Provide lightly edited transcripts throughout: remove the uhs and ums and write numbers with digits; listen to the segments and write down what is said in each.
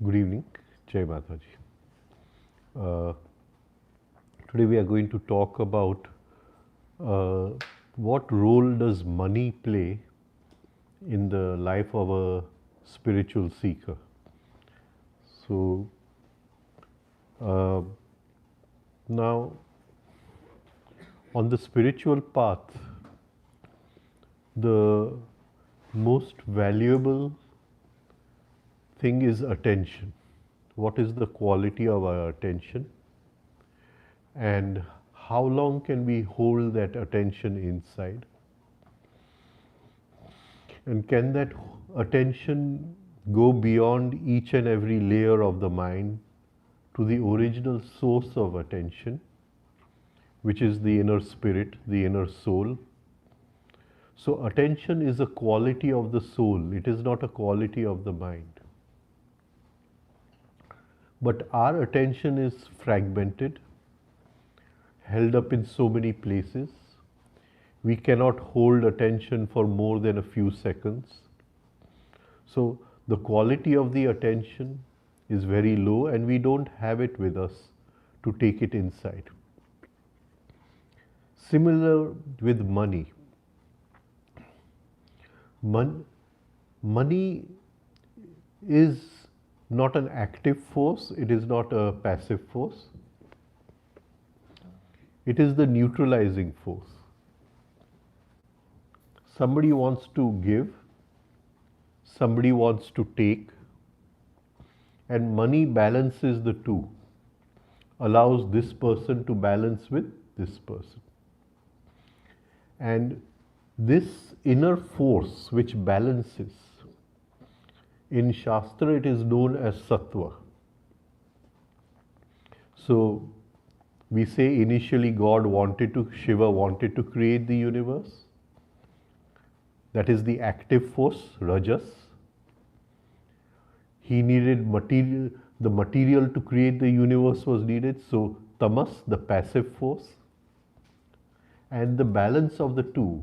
Good evening, Jai Mataji. Uh, Today we are going to talk about uh, what role does money play in the life of a spiritual seeker. So uh, now on the spiritual path, the most valuable thing is attention. What is the quality of our attention? And how long can we hold that attention inside? And can that attention go beyond each and every layer of the mind to the original source of attention, which is the inner spirit, the inner soul? So, attention is a quality of the soul, it is not a quality of the mind. But our attention is fragmented, held up in so many places. We cannot hold attention for more than a few seconds. So the quality of the attention is very low and we don't have it with us to take it inside. Similar with money. Money is not an active force, it is not a passive force. It is the neutralizing force. Somebody wants to give, somebody wants to take, and money balances the two, allows this person to balance with this person. And this inner force which balances, in Shastra it is known as Satwa. So we say initially Shiva wanted to create the universe. That is the active force, Rajas. He needed material, the material to create the universe was needed, so tamas, the passive force. And the balance of the two,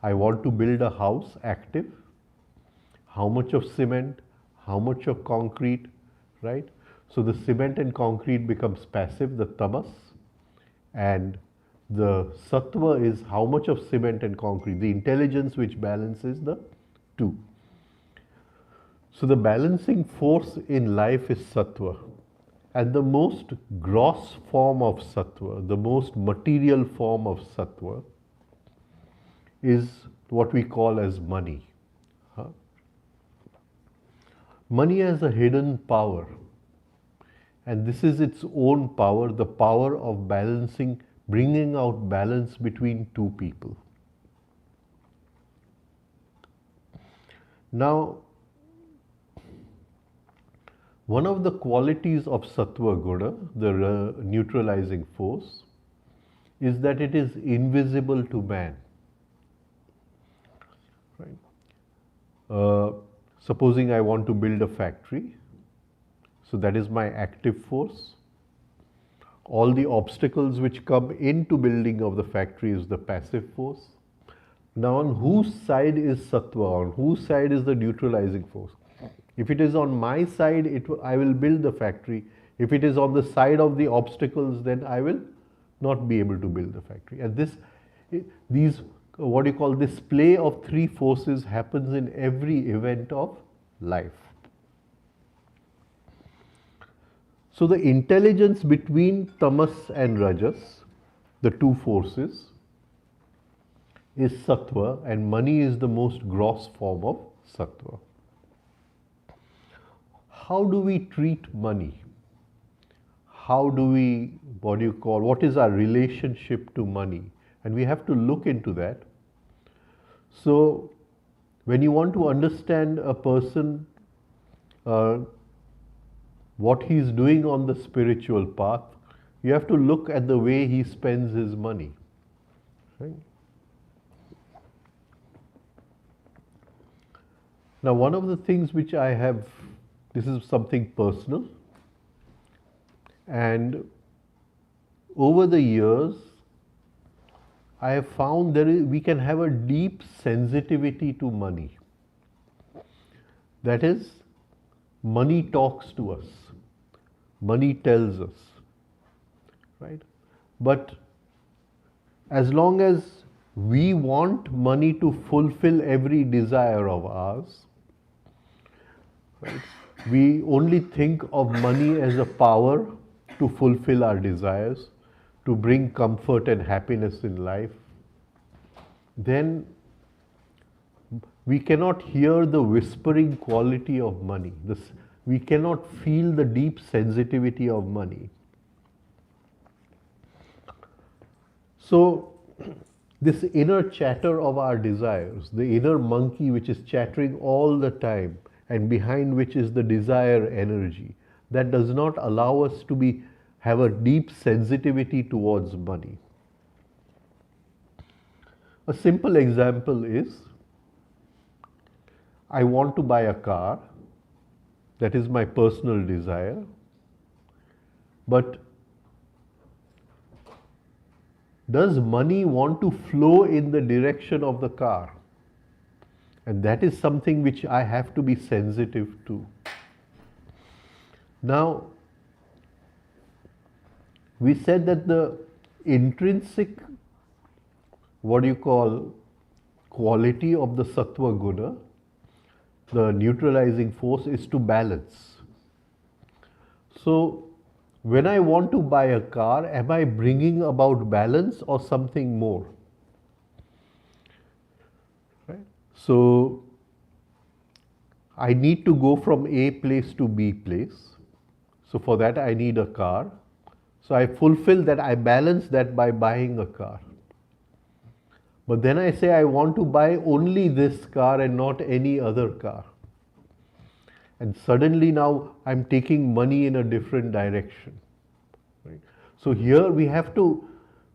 I want to build a house, active. How much of cement, how much of concrete, right? So the cement and concrete becomes passive, the tamas, and the sattva is how much of cement and concrete, the intelligence which balances the two. So the balancing force in life is sattva. And the most gross form of sattva, the most material form of sattva, is what we call as money. Money has a hidden power, and this is its own power, the power of balancing, bringing out balance between two people. Now, one of the qualities of Sattva Guna, the neutralizing force, is that it is invisible to man. Right? Supposing I want to build a factory, so that is my active force. All the obstacles which come into building of the factory is the passive force. Now on whose side is Sattva, on whose side is the neutralizing force? If it is on my side, I will build the factory. If it is on the side of the obstacles, then I will not be able to build the factory. And these, what you call this play of three forces happens in every event of life. So the intelligence between tamas and rajas, the two forces, is sattva, and money is the most gross form of sattva. How do we treat money? How do we, what is our relationship to money? And we have to look into that. So, when you want to understand a person, what he is doing on the spiritual path, you have to look at the way he spends his money. Right? Now, one of the things which I have, this is something personal, and over the years, I have found we can have a deep sensitivity to money. That is, money talks to us, money tells us, right? But as long as we want money to fulfill every desire of ours, right, we only think of money as a power to fulfill our desires, to bring comfort and happiness in life, then we cannot hear the whispering quality of money. We cannot feel the deep sensitivity of money. So, this inner chatter of our desires, the inner monkey which is chattering all the time and behind which is the desire energy, that does not allow us to have a deep sensitivity towards money. A simple example is, I want to buy a car, that is my personal desire, but does money want to flow in the direction of the car? And that is something which I have to be sensitive to. Now, we said that the intrinsic, quality of the Satwa Guna, the neutralizing force, is to balance. So, when I want to buy a car, am I bringing about balance or something more? Right? So, I need to go from A place to B place. So, for that I need a car. So, I fulfill that, I balance that by buying a car. But then I say I want to buy only this car and not any other car. And suddenly now I'm taking money in a different direction. Right? So here we have to,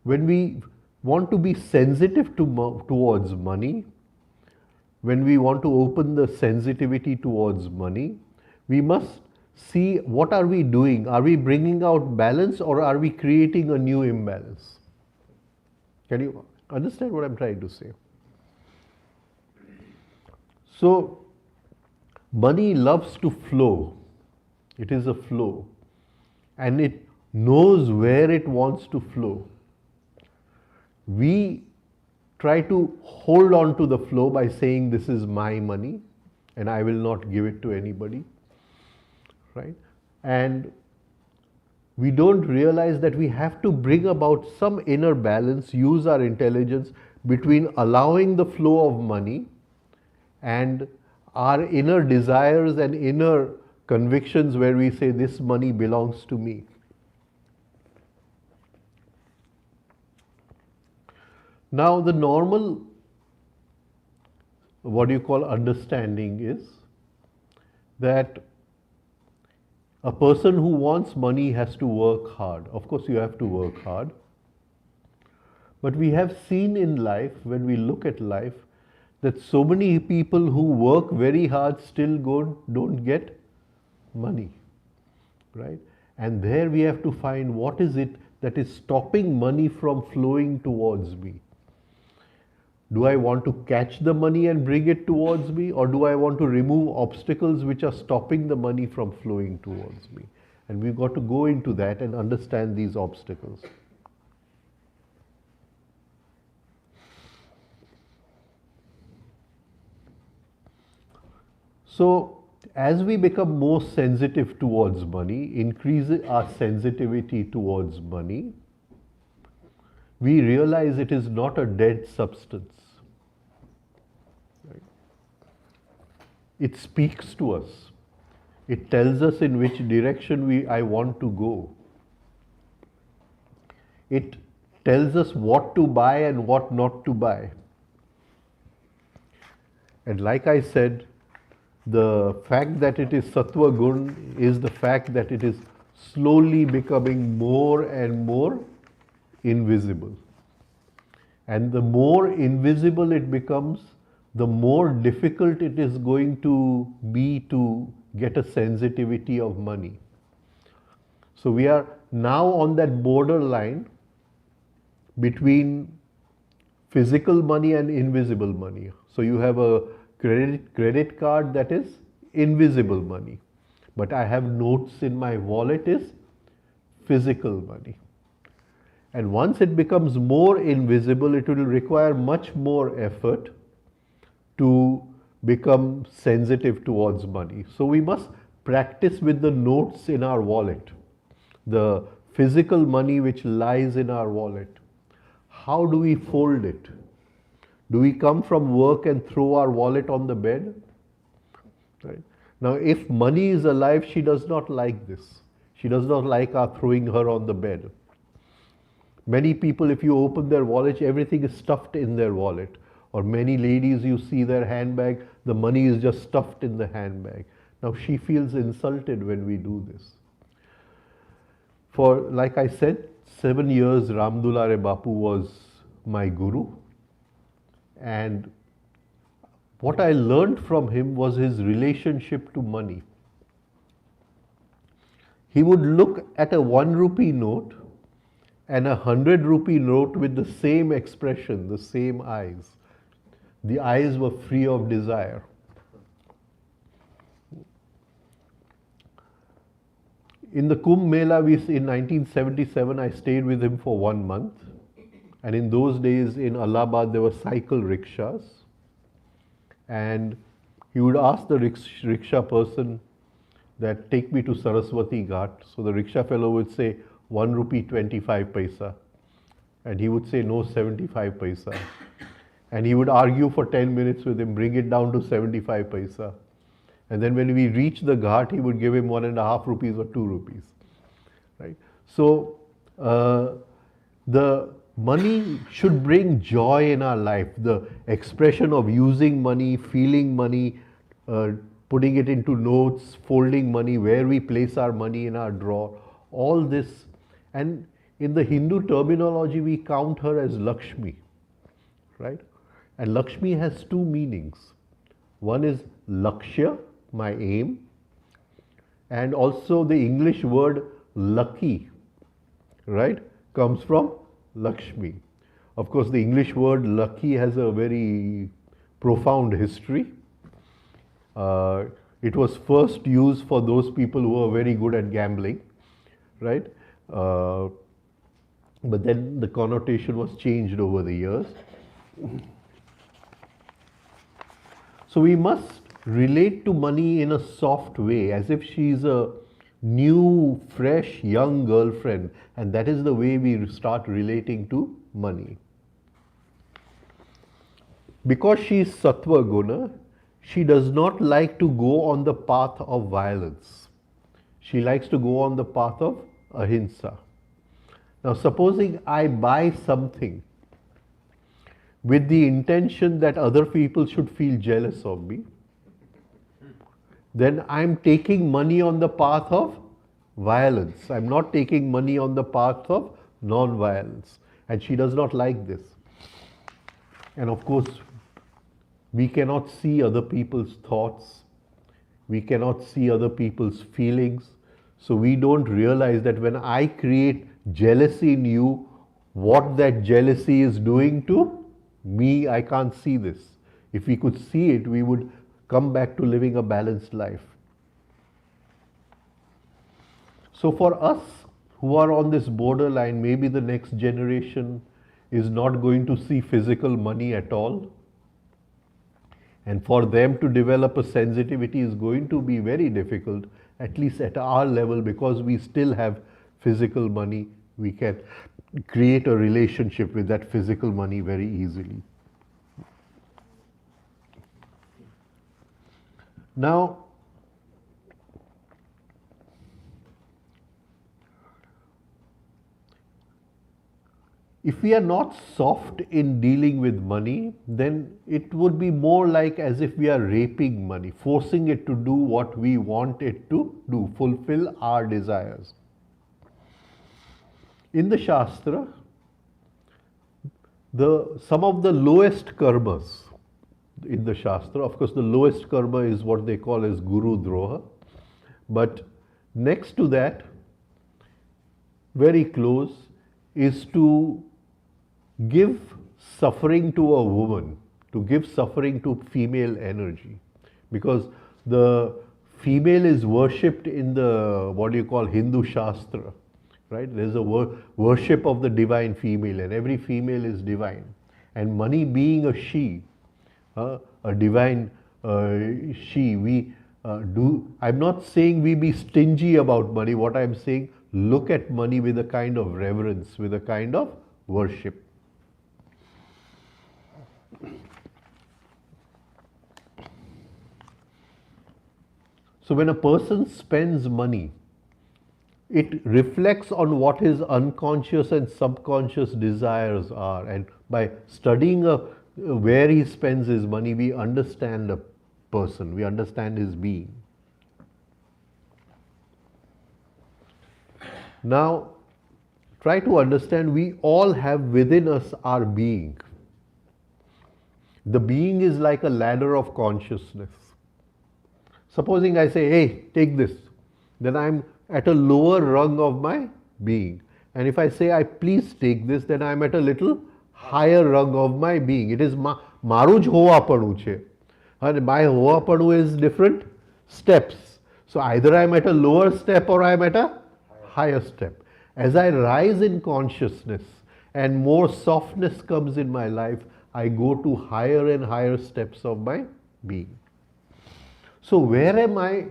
when we want to be sensitive towards money, when we want to open the sensitivity towards money, we must see what are we doing. Are we bringing out balance or are we creating a new imbalance? Can you understand what I'm trying to say? So, money loves to flow. It is a flow. And it knows where it wants to flow. We try to hold on to the flow by saying this is my money and I will not give it to anybody. Right? And we don't realize that we have to bring about some inner balance, use our intelligence between allowing the flow of money and our inner desires and inner convictions where we say this money belongs to me. Now the normal, understanding is that a person who wants money has to work hard. Of course you have to work hard. But we have seen in life, when we look at life, that so many people who work very hard still don't get money, right? And there we have to find what is it that is stopping money from flowing towards me. Do I want to catch the money and bring it towards me, or do I want to remove obstacles which are stopping the money from flowing towards me? And we've got to go into that and understand these obstacles. So, as we become more sensitive towards money, increase our sensitivity towards money, we realize it is not a dead substance. Right? It speaks to us. It tells us in which direction I want to go. It tells us what to buy and what not to buy. And like I said, the fact that it is Sattva Gun is the fact that it is slowly becoming more and more invisible. And the more invisible it becomes, the more difficult it is going to be to get a sensitivity of money. So we are now on that borderline between physical money and invisible money. So you have a credit card that is invisible money. But I have notes in my wallet is physical money. And once it becomes more invisible, it will require much more effort to become sensitive towards money. So we must practice with the notes in our wallet, the physical money which lies in our wallet. How do we fold it? Do we come from work and throw our wallet on the bed? Right? Now, if money is alive, she does not like this. She does not like our throwing her on the bed. Many people, if you open their wallet, everything is stuffed in their wallet. Or many ladies, you see their handbag, the money is just stuffed in the handbag. Now, she feels insulted when we do this. For, like I said, 7 years, Ramdulare Bapu was my guru. And what I learned from him was his relationship to money. He would look at a 1 rupee note and a 100 rupee note with the same expression, the same eyes. The eyes were free of desire. In the Kumbh Mela, in 1977, I stayed with him for 1 month. And in those days in Allahabad, there were cycle rickshaws. And he would ask the rickshaw person that take me to Saraswati Ghat. So the rickshaw fellow would say 1 rupee 25 paisa. And he would say no, 75 paisa. And he would argue for 10 minutes with him, bring it down to 75 paisa. And then when we reached the ghat, he would give him 1.5 rupees or 2 rupees. Right? So the money should bring joy in our life. The expression of using money, feeling money, putting it into notes, folding money, where we place our money in our drawer, all this. And in the Hindu terminology, we count her as Lakshmi, right? And Lakshmi has 2 meanings. One is Lakshya, my aim, and also the English word lucky, right, comes from Lakshmi. Of course, the English word lucky has a very profound history. It was first used for those people who are very good at gambling, right? But then the connotation was changed over the years. So we must relate to money in a soft way, as if she's a new, fresh, young girlfriend, and that is the way we start relating to money. Because she is Satwa Guna, she does not like to go on the path of violence. She likes to go on the path of ahimsa. Now, supposing I buy something with the intention that other people should feel jealous of me, then I'm taking money on the path of violence. I'm not taking money on the path of non-violence. And she does not like this. And of course, we cannot see other people's thoughts. We cannot see other people's feelings. So we don't realize that when I create jealousy in you, what that jealousy is doing to me, I can't see this. If we could see it, we would come back to living a balanced life. So for us who are on this borderline, maybe the next generation is not going to see physical money at all. And for them to develop a sensitivity is going to be very difficult, at least at our level, because we still have physical money. We can create a relationship with that physical money very easily. Now, if we are not soft in dealing with money, then it would be more like as if we are raping money, forcing it to do what we want it to do, fulfill our desires. In the Shastra, some of the lowest karmas in the Shastra, of course the lowest karma is what they call as Guru Droha, but next to that, very close, is to give suffering to a woman, to give suffering to female energy. Because the female is worshipped in the, what do you call, Hindu Shastra, right? There's a worship of the divine female, and every female is divine. And money being a she, a divine she, we I'm not saying we be stingy about money. What I'm saying, look at money with a kind of reverence, with a kind of worship. So when a person spends money, it reflects on what his unconscious and subconscious desires are. And by studying where he spends his money, we understand a person, we understand his being. Now, try to understand, we all have within us our being. The being is like a ladder of consciousness. Supposing I say, hey, take this, then I'm at a lower rung of my being. And if I say, I please take this, then I'm at a little higher rung of my being. It is maru જ હોવાપણું છે. And my હોવાપણું is different steps. So either I'm at a lower step or I'm at a higher step. As I rise in consciousness and more softness comes in my life, I go to higher and higher steps of my being. So where am I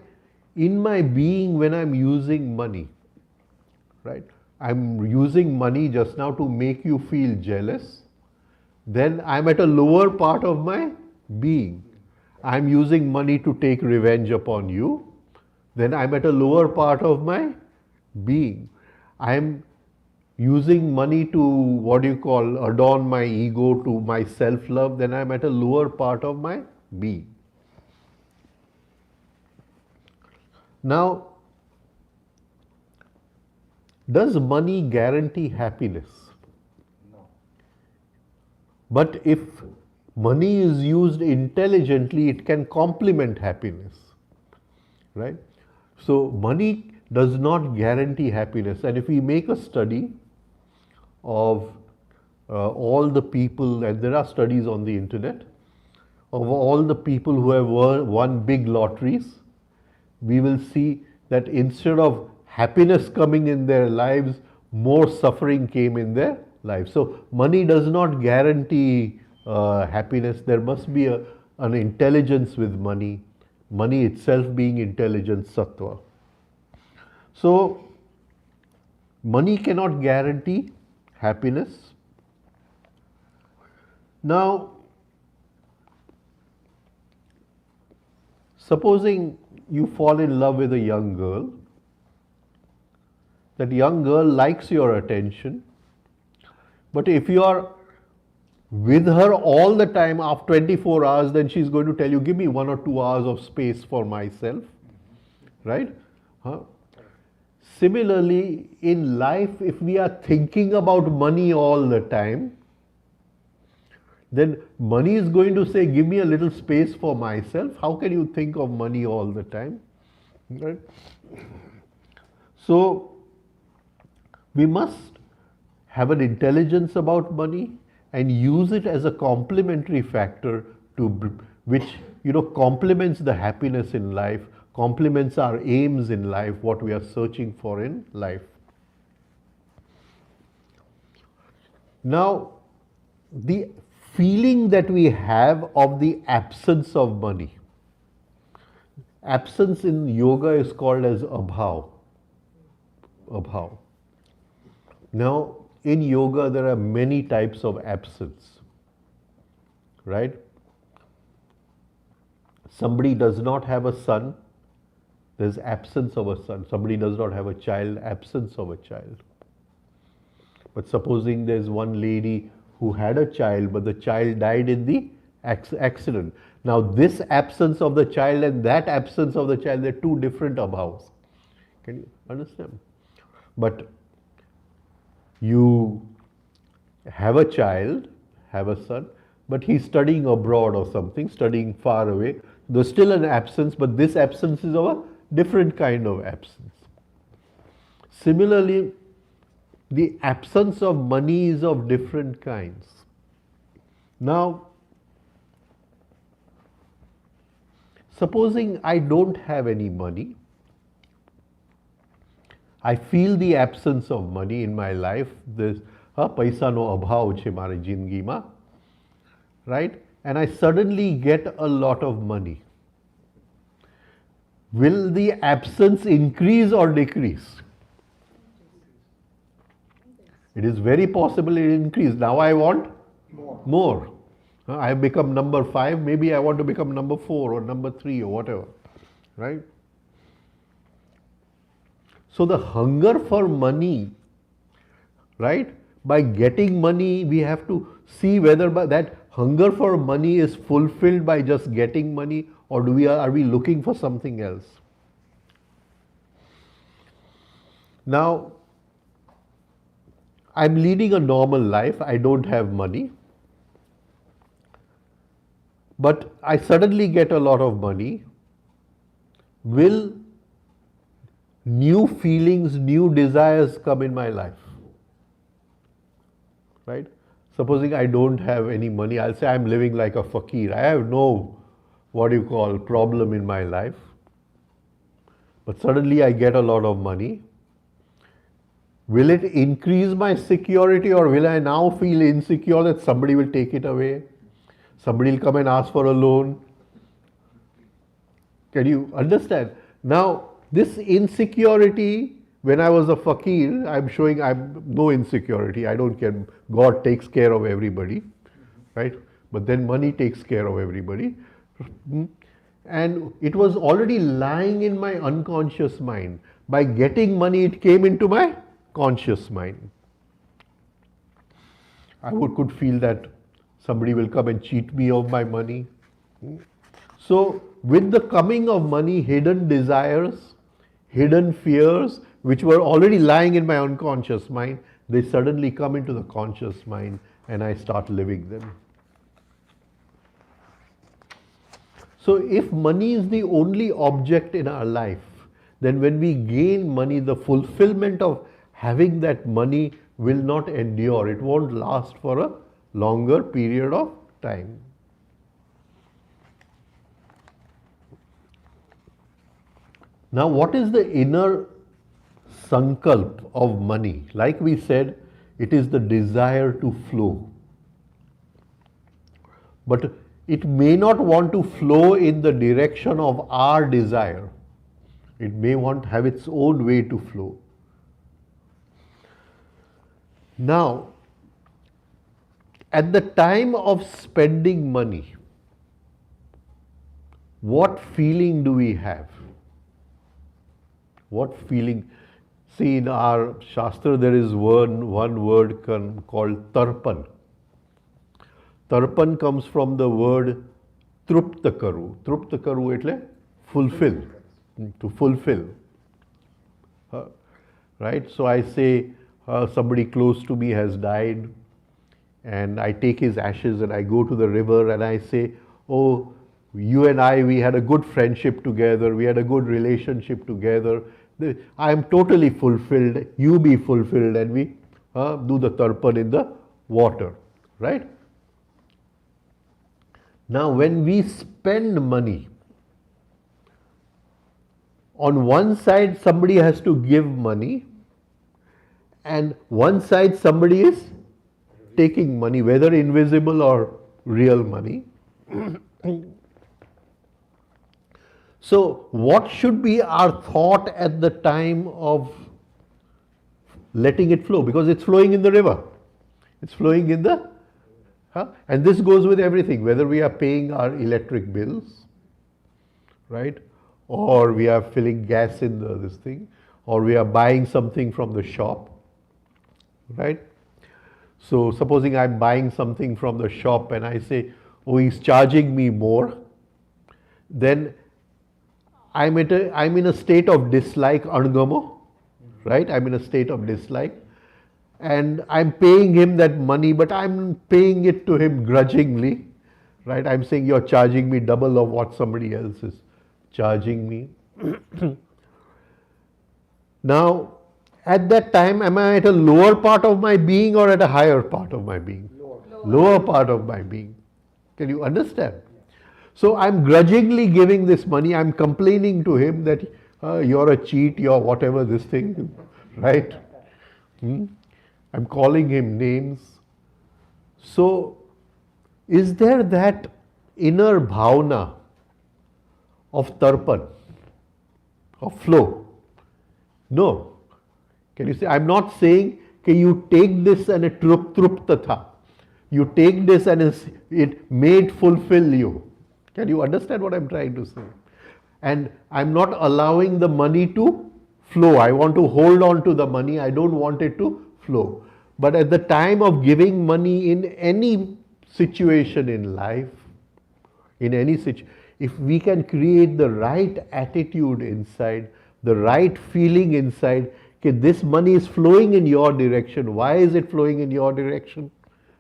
in my being when I'm using money? Right? I'm using money just now to make you feel jealous. Then I'm at a lower part of my being. I'm using money to take revenge upon you. Then I'm at a lower part of my being. I'm using money to, what do you call, adorn my ego, to my self-love. Then I'm at a lower part of my being. Now, does money guarantee happiness? No. But if money is used intelligently, it can complement happiness, right? So money does not guarantee happiness. And if we make a study of all the people, and there are studies on the internet, of all the people who have won big lotteries, we will see that instead of happiness coming in their lives, more suffering came in their lives. So money does not guarantee happiness. There must be an intelligence with money, money itself being intelligence, Satwa. So money cannot guarantee happiness. Now, supposing you fall in love with a young girl, that young girl likes your attention, but if you are with her all the time after 24 hours, then she's going to tell you, give me 1 or 2 hours of space for myself, right? Similarly, in life, if we are thinking about money all the time, then money is going to say, give me a little space for myself. How can you think of money all the time? Right? So, we must have an intelligence about money and use it as a complementary factor to which, complements the happiness in life, complements our aims in life, what we are searching for in life. Now, the feeling that we have of the absence of money. Absence in yoga is called as abhav. Abhav. Now, in yoga, there are many types of absence, right? Somebody does not have a son, there's absence of a son. Somebody does not have a child, absence of a child. But supposing there's one lady who had a child, but the child died in the accident. Now, this absence of the child and that absence of the child, they're two different abhavs. Can you understand? But you have a child, have a son, but he's studying abroad or something, studying far away. There's still an absence, but this absence is of a different kind of absence. Similarly, the absence of money is of different kinds. Now, supposing I don't have any money, I feel the absence of money in my life. There's paisa no abhav છે મારી જિંદગીમાં, right? And I suddenly get a lot of money. Will the absence increase or decrease? It is very possible it increase. Now I want more. I have become number 5, maybe I want to become number 4 or number 3 or whatever, right? So the hunger for money, right? By getting money, we have to see whether that hunger for money is fulfilled by just getting money, or are we looking for something else? Now, I'm leading a normal life. I don't have money. But I suddenly get a lot of money. Will new feelings, new desires come in my life? Right? Supposing I don't have any money, I'll say I'm living like a fakir. I have no, problem in my life. But suddenly I get a lot of money. Will it increase my security, or will I now feel insecure that somebody will take it away? Somebody will come and ask for a loan. Can you understand? Now, this insecurity, when I was a fakir, I'm showing I'm no insecurity. I don't care. God takes care of everybody, right? But then money takes care of everybody. And it was already lying in my unconscious mind. By getting money, it came into my conscious mind. I could feel that somebody will come and cheat me of my money. So, with the coming of money, hidden desires, hidden fears, which were already lying in my unconscious mind, they suddenly come into the conscious mind and I start living them. So, if money is the only object in our life, then when we gain money, the fulfillment of having that money will not endure. It won't last for a longer period of time. Now, what is the inner sankalp of money? Like we said, it is the desire to flow. But it may not want to flow in the direction of our desire. It may want to have its own way to flow. Now, at the time of spending money, what feeling do we have? What feeling? See, in our Shastra there is one word called tarpan. Tarpan comes from the word trupta karu. Trupta karu etle fulfill, to fulfill. Right? So I say somebody close to me has died, and I take his ashes and I go to the river and I say, oh, you and I, we had a good friendship together, we had a good relationship together. I am totally fulfilled, you be fulfilled, and we do the tarpan in the water, right? Now, when we spend money, on one side somebody has to give money, and one side somebody is taking money, whether invisible or real money. So, what should be our thought at the time of letting it flow? Because it's flowing in the river. It's flowing in the... And this goes with everything, whether we are paying our electric bills, right? Or we are filling gas in this thing, or we are buying something from the shop, right? So, supposing I'm buying something from the shop and I say, oh, he's charging me more, then I'm in a state of dislike, angamo, right? I'm in a state of dislike, and I'm paying him that money, but I'm paying it to him grudgingly, right? I'm saying you're charging me double of what somebody else is charging me. Now, at that time, am I at a lower part of my being or at a higher part of my being? Lower part of my being. Can you understand? So I'm grudgingly giving this money. I'm complaining to him that you're a cheat, you're whatever this thing, right? Hmm? I'm calling him names. So is there that inner bhavana of tarpan, of flow? No. Can you say, I'm not saying, can you take this and it trup tatha. You take this and it may it fulfill you. Can you understand what I'm trying to say? And I'm not allowing the money to flow. I want to hold on to the money. I don't want it to flow. But at the time of giving money in any situation in life, in any situation, if we can create the right attitude inside, the right feeling inside, okay, this money is flowing in your direction. Why is it flowing in your direction?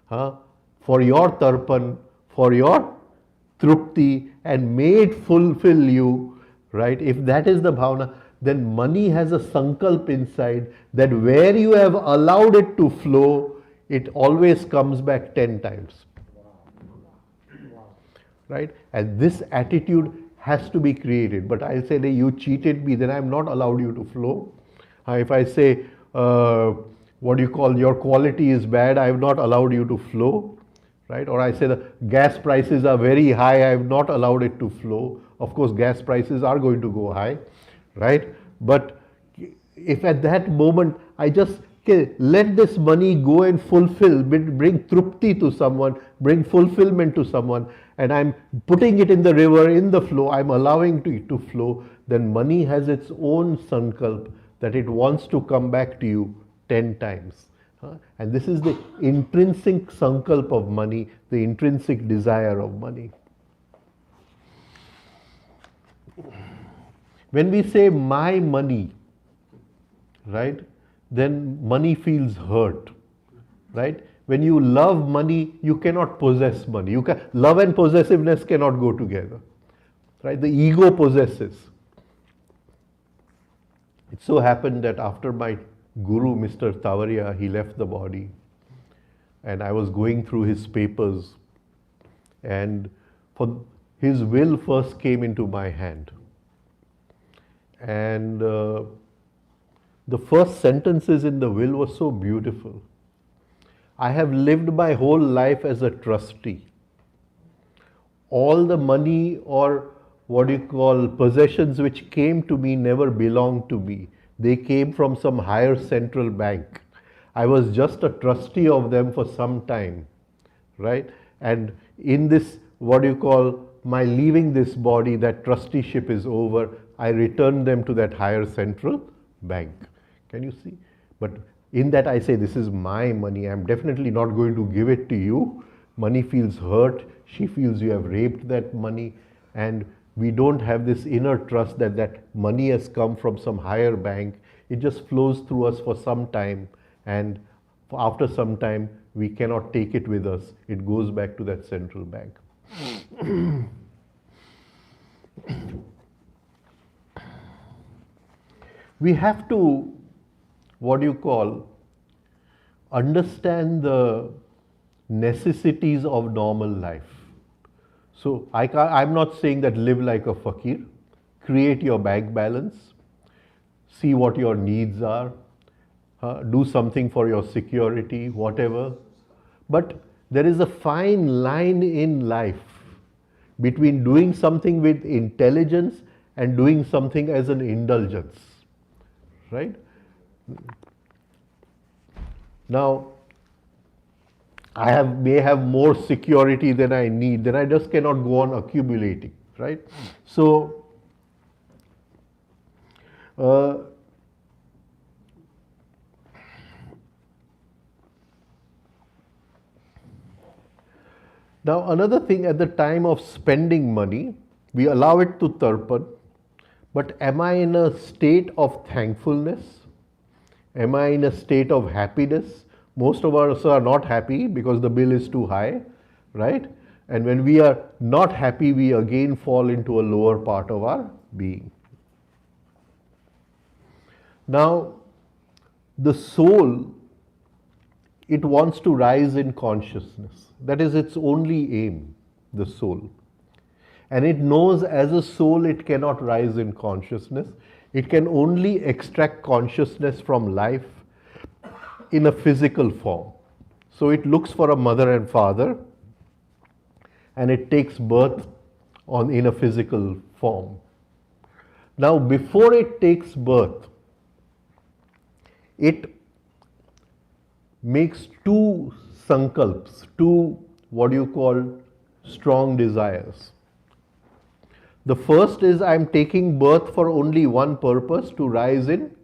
Huh? For your tarpan, for your trupti, and may it fulfill you, right? If that is the bhavana, then money has a sankalp inside that where you have allowed it to flow, it always comes back 10 times. Right? And this attitude has to be created. But I'll say that you cheated me, then I'm not allowed you to flow. If I say, what do you call, your quality is bad, I have not allowed you to flow. Right? Or I say the gas prices are very high, I have not allowed it to flow. Of course, gas prices are going to go high, right? But if at that moment I just let this money go and fulfill, bring trupti to someone, bring fulfillment to someone, and I'm putting it in the river, in the flow, I'm allowing it to flow, then money has its own sankalp that it wants to come back to you 10 times. And this is the intrinsic sankalp of money, the intrinsic desire of money. When we say my money, right, then money feels hurt, right? When you love money, you cannot possess money. Love and possessiveness cannot go together, right? The ego possesses. It so happened that after my guru, Mr. Tavaria, he left the body, and I was going through his papers, and his will first came into my hand. And the first sentences in the will were so beautiful. I have lived my whole life as a trustee. All the money or what you call possessions which came to me never belonged to me. They came from some higher central bank. I was just a trustee of them for some time, right? And in this, what you call, my leaving this body, that trusteeship is over. I return them to that higher central bank. Can you see? But in that I say, this is my money. I'm definitely not going to give it to you. Money feels hurt. She feels you have raped that money. And we don't have this inner trust that that money has come from some higher bank. It just flows through us for some time. And after some time, we cannot take it with us. It goes back to that central bank. We have to, what do you call, understand the necessities of normal life. So I'm not saying that live like a fakir. Create your bank balance. See what your needs are. Do something for your security, whatever. But there is a fine line in life between doing something with intelligence and doing something as an indulgence. Right? Now, I may have more security than I need, then I just cannot go on accumulating, right? So, now another thing, at the time of spending money, we allow it to tarpan, but am I in a state of thankfulness? Am I in a state of happiness? Most of us are not happy because the bill is too high, right? And when we are not happy, we again fall into a lower part of our being. Now, the soul, it wants to rise in consciousness. That is its only aim, the soul. And it knows as a soul it cannot rise in consciousness. It can only extract consciousness from life in a physical form. So it looks for a mother and father and it takes birth in a physical form. Now, before it takes birth, it makes two sankalps, two what you call strong desires. The first is I am taking birth for only one purpose, to rise in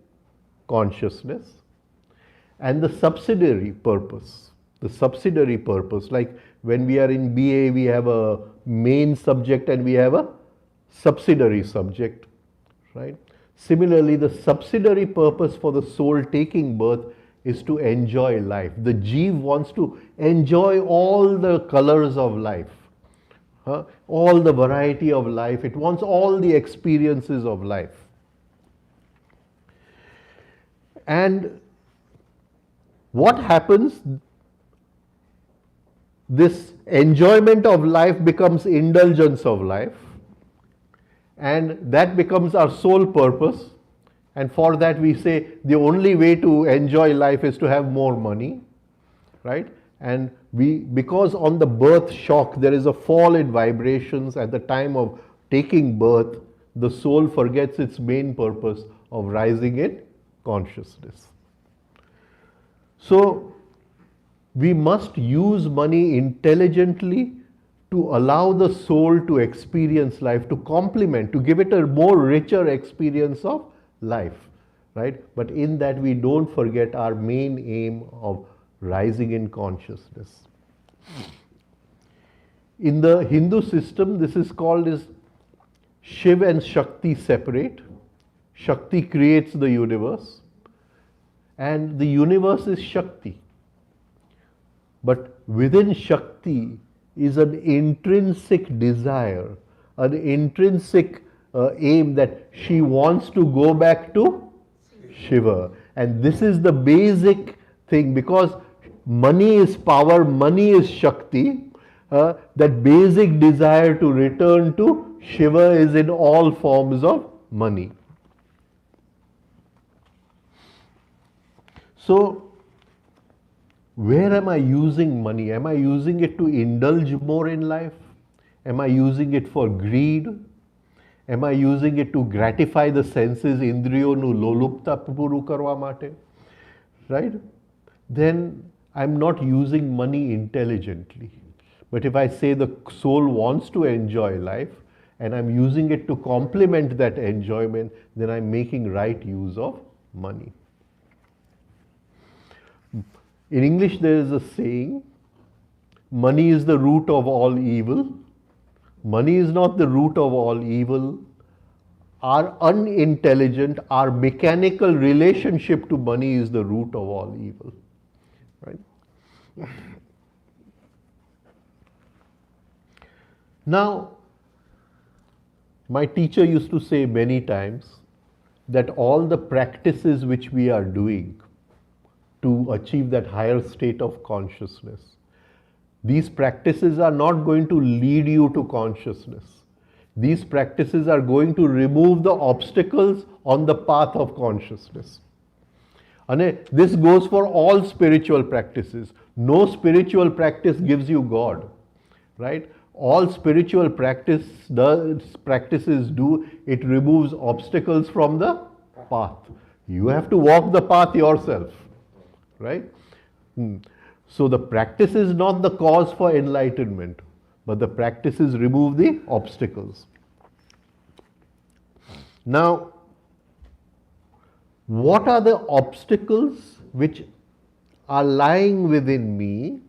consciousness. And the subsidiary purpose, like when we are in BA, we have a main subject and we have a subsidiary subject, right? Similarly, the subsidiary purpose for the soul taking birth is to enjoy life. The Jeev wants to enjoy all the colors of life, all the variety of life. It wants all the experiences of life. And what happens? This enjoyment of life becomes indulgence of life, and that becomes our sole purpose. And for that we say the only way to enjoy life is to have more money, right? And because on the birth shock there is a fall in vibrations at the time of taking birth, the soul forgets its main purpose of rising in consciousness. So we must use money intelligently to allow the soul to experience life, to complement, to give it a more richer experience of life, right? But in that we don't forget our main aim of rising in consciousness. In the Hindu system, this is called as Shiv and Shakti separate. Shakti creates the universe, and the universe is Shakti. But within Shakti is an intrinsic desire, an intrinsic aim that she wants to go back to Shiva. And this is the basic thing, because money is power, money is Shakti. That basic desire to return to Shiva is in all forms of money. So, where am I using money? Am I using it to indulge more in life? Am I using it for greed? Am I using it to gratify the senses, indriyoનું લોલુપતા પૂરું કરવા માટે? Right? Then I'm not using money intelligently. But if I say the soul wants to enjoy life and I'm using it to complement that enjoyment, then I'm making right use of money. In English, there is a saying, money is the root of all evil. Money is not the root of all evil. Our unintelligent, our mechanical relationship to money is the root of all evil. Right? Now, my teacher used to say many times that all the practices which we are doing to achieve that higher state of consciousness, these practices are not going to lead you to consciousness. These practices are going to remove the obstacles on the path of consciousness. And this goes for all spiritual practices. No spiritual practice gives you God, right? All spiritual practices do, it removes obstacles from the path. You have to walk the path yourself. Right? So the practice is not the cause for enlightenment, but the practices remove the obstacles. Now, what are the obstacles which are lying within me,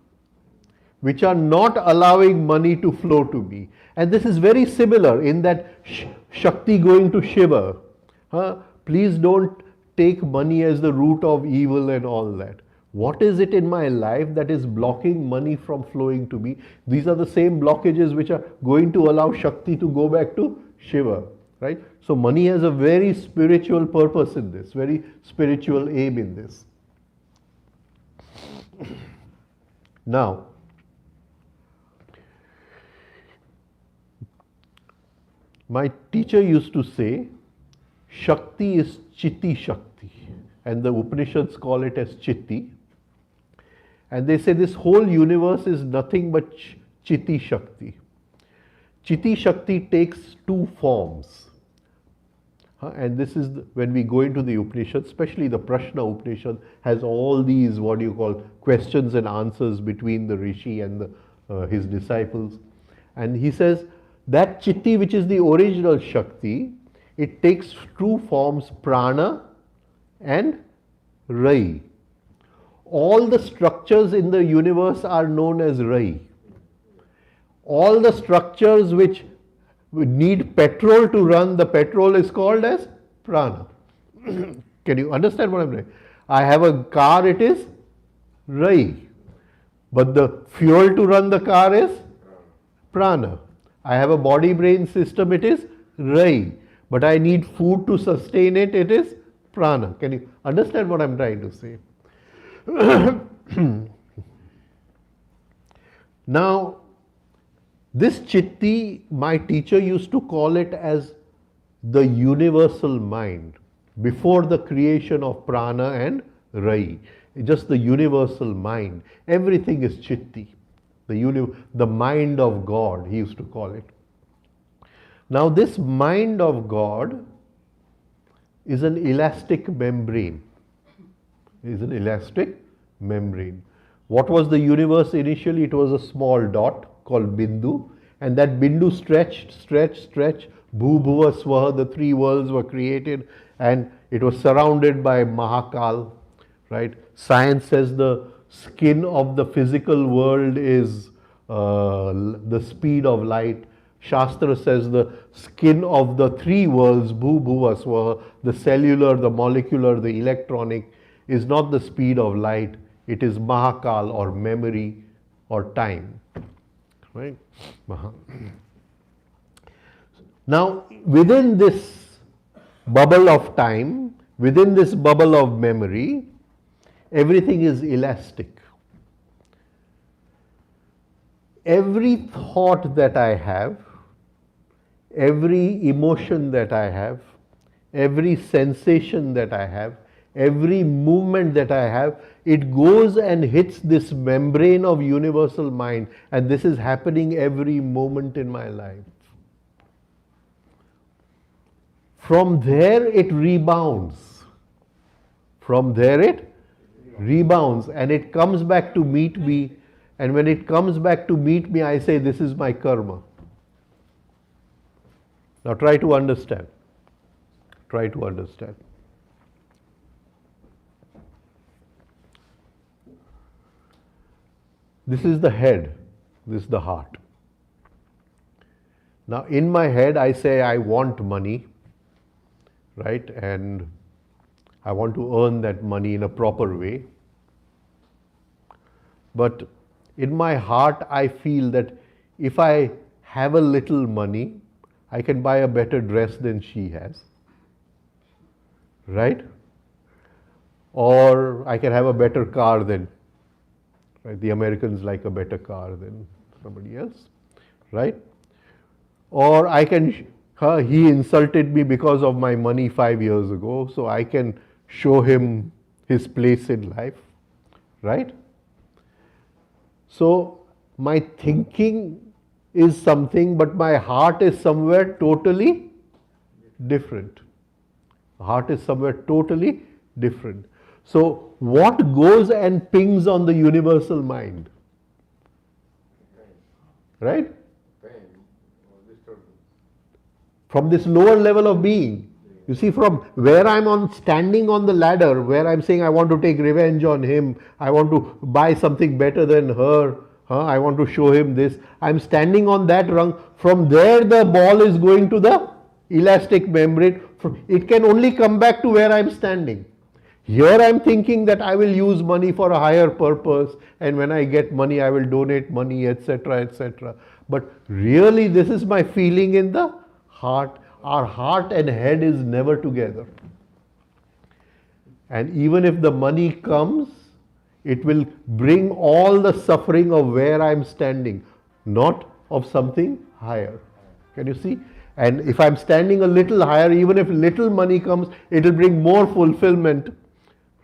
which are not allowing money to flow to me? And this is very similar in that Shakti going to Shiva. Please don't take money as the root of evil and all that. What is it in my life that is blocking money from flowing to me? These are the same blockages which are going to allow Shakti to go back to Shiva, right? So money has a very spiritual purpose in this, very spiritual aim in this. Now, My teacher used to say, Shakti is Chitti Shakti, and the Upanishads call it as Chitti. And they say this whole universe is nothing but Chitti Shakti. Chitti Shakti takes two forms. And this is when we go into the Upanishad, especially the Prashna Upanishad, has all these what you call questions and answers between the Rishi and his disciples. And he says that Chitti, which is the original Shakti, it takes two forms, Prana and Rai. All the structures in the universe are known as Rai. All the structures which need petrol to run, the petrol is called as Prana. Can you understand what I'm saying? I have a car, it is Rai. But the fuel to run the car is Prana. I have a body brain system, it is Rai. But I need food to sustain it, it is Prana. Can you understand what I'm trying to say? Now, this Chitti, my teacher used to call it as the universal mind before the creation of Prana and Rai. Just the universal mind. Everything is Chitti. The mind of God, he used to call it. Now, this mind of God is an elastic membrane. Is an elastic membrane. What was the universe initially? It was a small dot called Bindu, and that Bindu stretched. Bhu, Bhuva, Swaha, the three worlds were created, and it was surrounded by Mahakal, right? Science says the skin of the physical world is the speed of light. Shastra says the skin of the three worlds, Bhu, Bhuva, Swaha, the cellular, the molecular, the electronic, is not the speed of light. It is Mahakal or memory or time. Right? Now, within this bubble of time, within this bubble of memory, everything is elastic. Every thought that I have, every emotion that I have, every sensation that I have, every movement that I have, it goes and hits this membrane of universal mind, and this is happening every moment in my life. From there it rebounds. From there it rebounds, and it comes back to meet me, and when it comes back to meet me, I say, this is my karma. Now try to understand. Try to understand. This is the head, this is the heart. Now in my head I say I want money, right? And I want to earn that money in a proper way. But in my heart I feel that if I have a little money, I can buy a better dress than she has, right? Or I can have a better car than, right? The Americans like a better car than somebody else, right? Or I can, he insulted me because of my money 5 years ago, so I can show him his place in life, right? So my thinking is something, but my heart is somewhere totally different. Heart is somewhere totally different. So what goes and pings on the universal mind? Right? From this lower level of being. You see, from where I'm standing on the ladder, where I'm saying I want to take revenge on him, I want to buy something better than her, I want to show him this. I'm standing on that rung. From there the ball is going to the elastic membrane. It can only come back to where I'm standing. Here I'm thinking that I will use money for a higher purpose, and when I get money I will donate money, etc., etc. But really this is my feeling in the heart. Our heart and head is never together. And even if the money comes, it will bring all the suffering of where I'm standing, not of something higher. Can you see? And if I'm standing a little higher, even if little money comes, it will bring more fulfillment,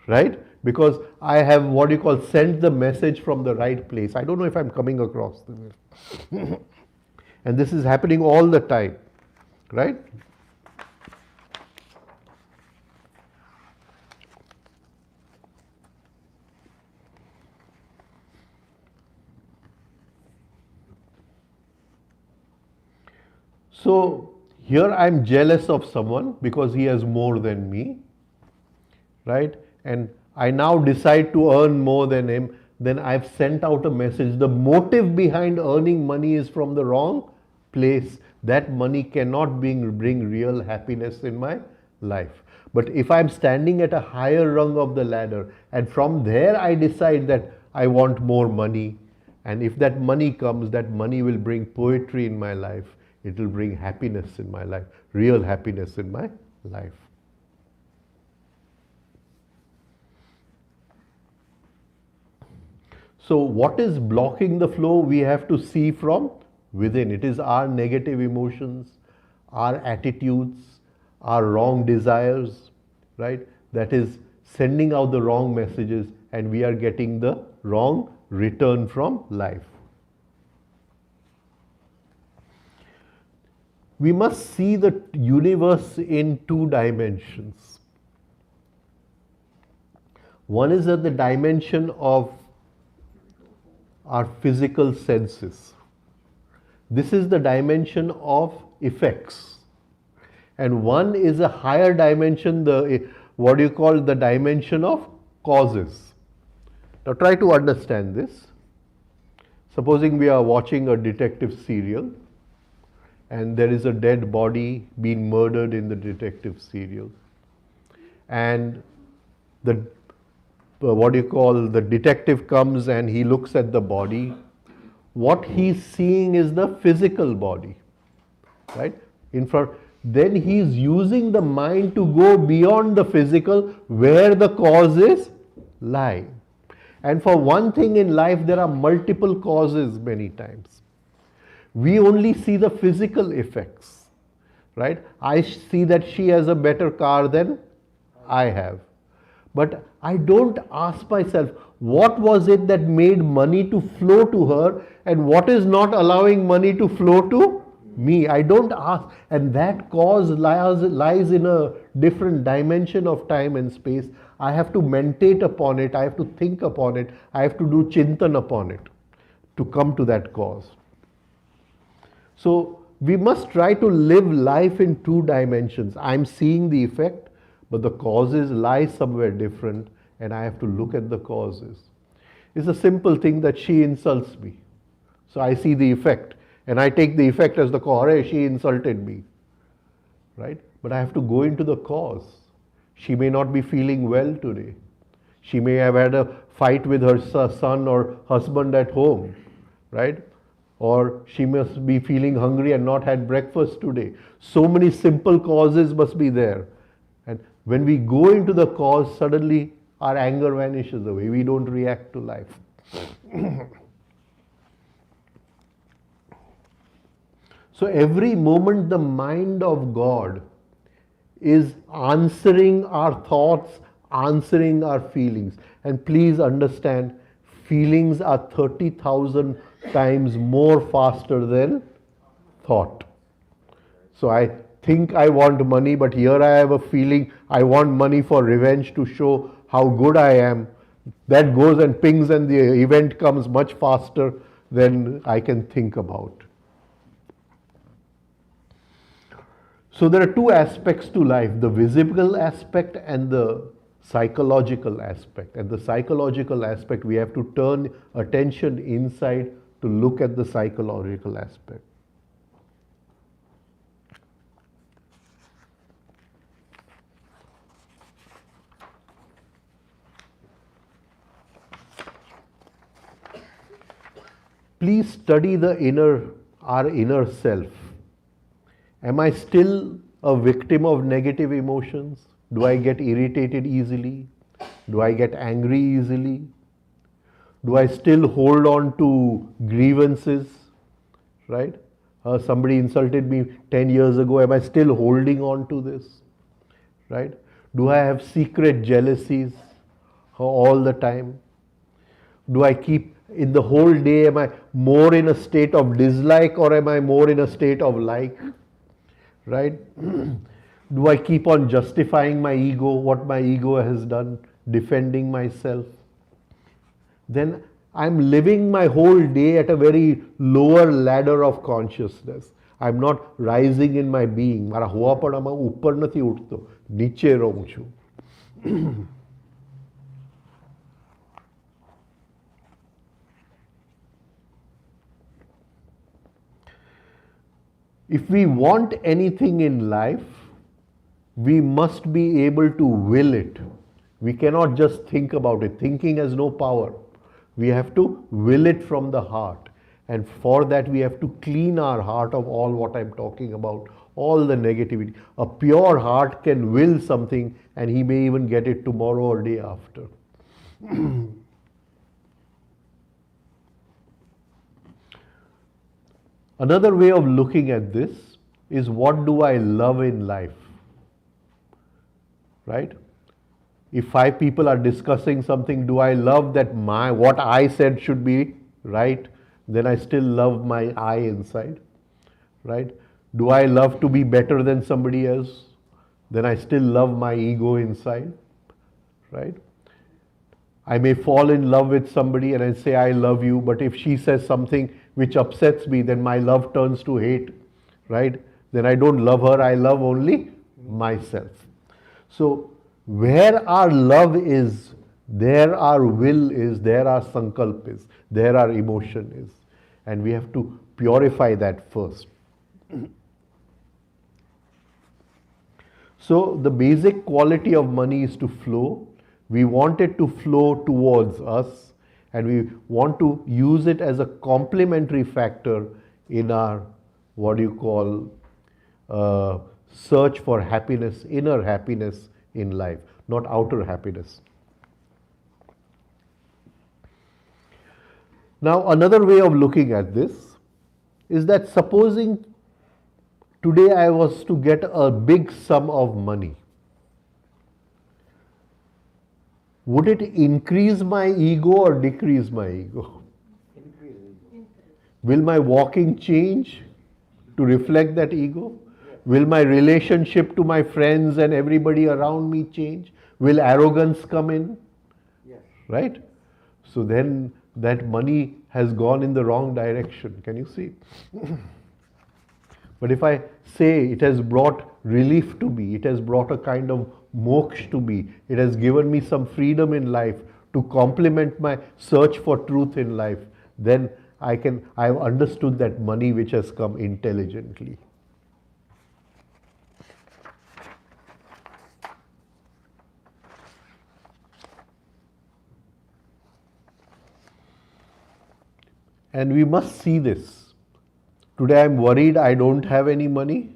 right? Because I have what you call sent the message from the right place. I don't know if I'm coming across this. And this is happening all the time, right? So here I'm jealous of someone because he has more than me, right? And I now decide to earn more than him. Then I've sent out a message. The motive behind earning money is from the wrong place. That money cannot bring real happiness in my life. But if I'm standing at a higher rung of the ladder and from there I decide that I want more money, and if that money comes, that money will bring poetry in my life. It will bring happiness in my life, real happiness in my life. So what is blocking the flow? We have to see from within. It is our negative emotions, our attitudes, our wrong desires, right? That is sending out the wrong messages, and we are getting the wrong return from life. We must see the universe in two dimensions. One is at the dimension of our physical senses. This is the dimension of effects. And one is a higher dimension, what you call the dimension of causes. Now try to understand this. Supposing we are watching a detective serial and there is a dead body being murdered in the detective serial. And the detective comes and he looks at the body. What he's seeing is the physical body, right? In front. Then he's using the mind to go beyond the physical where the causes lie. And for one thing in life, there are multiple causes many times. We only see the physical effects, right? I see that she has a better car than I have. But I don't ask myself, what was it that made money to flow to her and what is not allowing money to flow to me? I don't ask. And that cause lies in a different dimension of time and space. I have to meditate upon it. I have to think upon it. I have to do chintan upon it to come to that cause. So we must try to live life in two dimensions. I'm seeing the effect, but the causes lie somewhere different, and I have to look at the causes. It's a simple thing that she insults me. So I see the effect, and I take the effect as the cause. Hey, she insulted me, right? But I have to go into the cause. She may not be feeling well today. She may have had a fight with her son or husband at home, right? Or she must be feeling hungry and not had breakfast today. So many simple causes must be there. And when we go into the cause, suddenly our anger vanishes away. We don't react to life. So every moment the mind of God is answering our thoughts, answering our feelings. And please understand, feelings are 30,000 times more faster than thought. So I think I want money, but here I have a feeling I want money for revenge to show how good I am. That goes and pings and the event comes much faster than I can think about. So there are two aspects to life, the visible aspect and the psychological aspect. And the psychological aspect, we have to turn attention inside to look at the psychological aspect. Please study our inner self. Am I still a victim of negative emotions? Do I get irritated easily? Do I get angry easily? Do I still hold on to grievances? Right? Somebody insulted me 10 years ago. Am I still holding on to this? Right? Do I have secret jealousies all the time? Do I keep in the whole day, am I more in a state of dislike or am I more in a state of like? Right? Do I keep on justifying my ego, what my ego has done, defending myself? Then I'm living my whole day at a very lower ladder of consciousness. I'm not rising in my being. મારા હોવાપણામાં ઉપર નથી ઉઠતો, નીચે રહું છું. If we want anything in life, we must be able to will it. We cannot just think about it. Thinking has no power. We have to will it from the heart. And for that, we have to clean our heart of all what I'm talking about, all the negativity. A pure heart can will something and he may even get it tomorrow or day after. Another way of looking at this is, what do I love in life? Right? If 5 people are discussing something, do I love that what I said should be right? Then I still love my I inside. Right? Do I love to be better than somebody else? Then I still love my ego inside. Right? I may fall in love with somebody and I say I love you, but if she says something which upsets me, then my love turns to hate. Right? Then I don't love her, I love only myself. So where our love is, there our will is, there our sankalp is, there our emotion is. And we have to purify that first. So the basic quality of money is to flow. We want it to flow towards us and we want to use it as a complementary factor in our, search for happiness, inner happiness in life, not outer happiness. Now, another way of looking at this is that supposing today I was to get a big sum of money, would it increase my ego or decrease my ego? Increase ego. Will my walking change to reflect that ego? Will my relationship to my friends and everybody around me change? Will arrogance come in? Yes. Right? So then that money has gone in the wrong direction. Can you see? But if I say it has brought relief to me, it has brought a kind of moksha to me, it has given me some freedom in life to complement my search for truth in life, then I've understood that money which has come intelligently. And we must see this. Today I'm worried I don't have any money.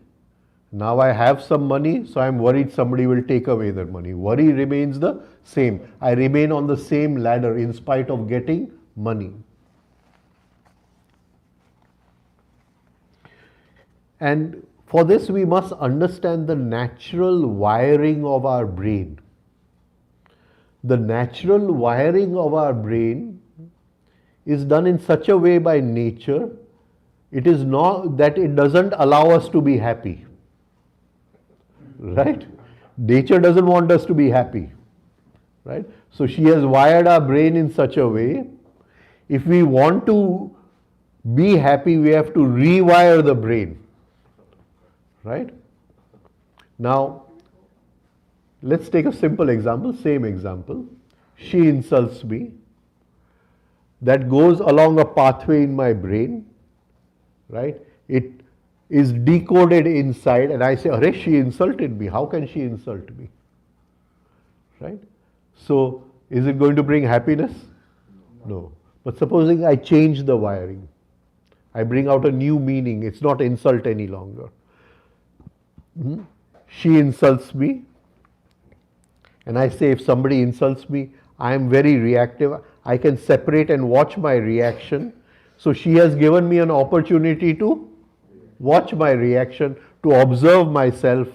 Now I have some money, so I'm worried somebody will take away that money. Worry remains the same. I remain on the same ladder in spite of getting money. And for this we must understand the natural wiring of our brain. The natural wiring of our brain is done in such a way by nature, it is not that it doesn't allow us to be happy. Right? Nature doesn't want us to be happy. Right? So she has wired our brain in such a way, if we want to be happy, we have to rewire the brain. Right? Now, let's take a simple example, same example. She insults me. That goes along a pathway in my brain, right? It is decoded inside and I say, "Arey, she insulted me. How can she insult me?" Right? So, is it going to bring happiness? No. But supposing I change the wiring, I bring out a new meaning, it's not insult any longer. She insults me and I say, if somebody insults me, I am very reactive. I can separate and watch my reaction. So she has given me an opportunity to watch my reaction, to observe myself,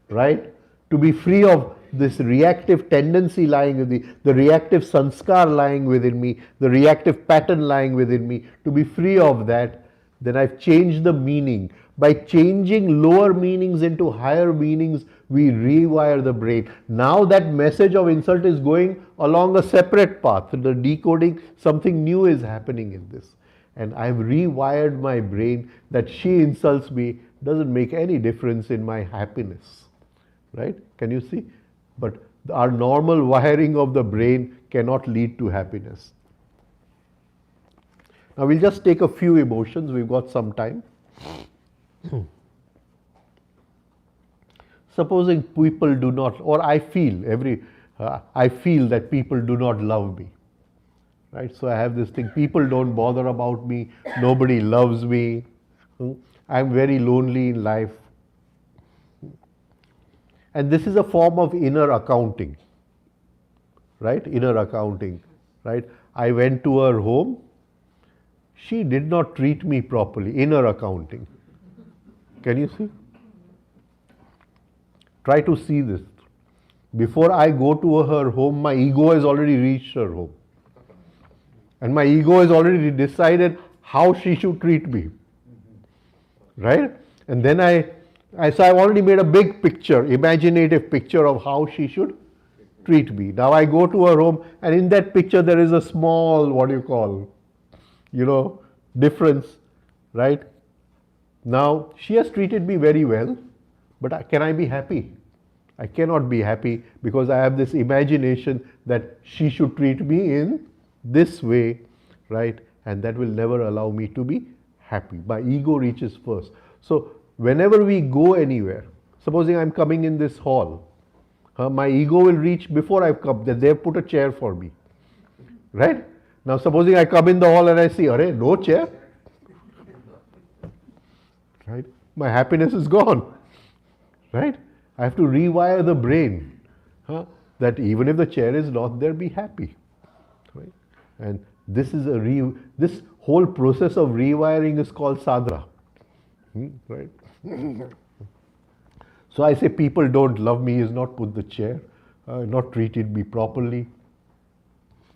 right? To be free of this reactive tendency lying in the reactive sanskar lying within me, the reactive pattern lying within me, to be free of that, then I've changed the meaning. By changing lower meanings into higher meanings, we rewire the brain. Now that message of insult is going along a separate path. The decoding, something new is happening in this. And I've rewired my brain that she insults me doesn't make any difference in my happiness. Right? Can you see? But our normal wiring of the brain cannot lead to happiness. Now we'll just take a few emotions. We've got some time. Supposing people do not, or I feel that people do not love me. Right? So I have this thing, people don't bother about me, nobody loves me, I'm very lonely in life. And this is a form of inner accounting, right? Inner accounting, right? I went to her home, she did not treat me properly, inner accounting. Can you see? Try to see this. Before I go to her home, my ego has already reached her home. And my ego has already decided how she should treat me. Right? And then so I've already made a big picture, imaginative picture of how she should treat me. Now I go to her home, and in that picture there is a small, difference, right? Now she has treated me very well, but can I be happy? I cannot be happy because I have this imagination that she should treat me in this way, right? And that will never allow me to be happy. My ego reaches first. So whenever we go anywhere, supposing I'm coming in this hall, my ego will reach before I've come, that they've put a chair for me, right? Now supposing I come in the hall and I see, no chair, right? My happiness is gone, right? I have to rewire the brain, that even if the chair is not there, be happy, right? And this is this whole process of rewiring is called sadhana, right? So I say people don't love me is not put the chair, not treated me properly.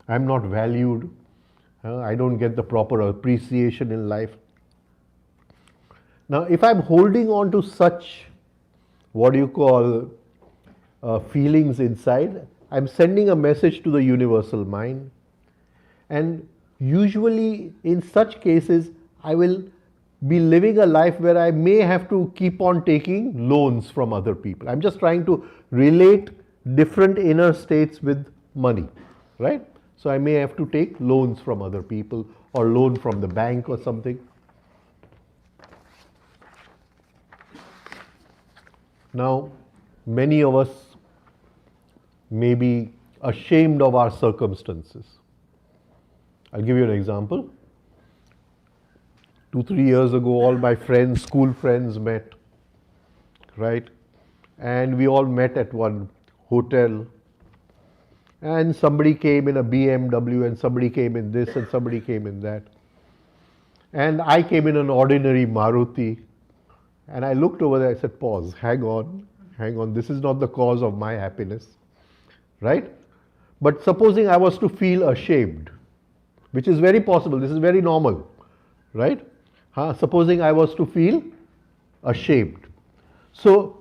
I'm not valued. I don't get the proper appreciation in life. Now, if I'm holding on to such, feelings inside, I'm sending a message to the universal mind. And usually in such cases, I will be living a life where I may have to keep on taking loans from other people. I'm just trying to relate different inner states with money, right? So I may have to take loans from other people or loan from the bank or something. Now, many of us may be ashamed of our circumstances. I'll give you an example. 2-3 years ago, all my friends, school friends met, right? And we all met at one hotel. And somebody came in a BMW, and somebody came in this, and somebody came in that. And I came in an ordinary Maruti. And I looked over there, I said, pause, hang on, this is not the cause of my happiness, right? But supposing I was to feel ashamed, which is very possible, this is very normal, right? Supposing I was to feel ashamed. So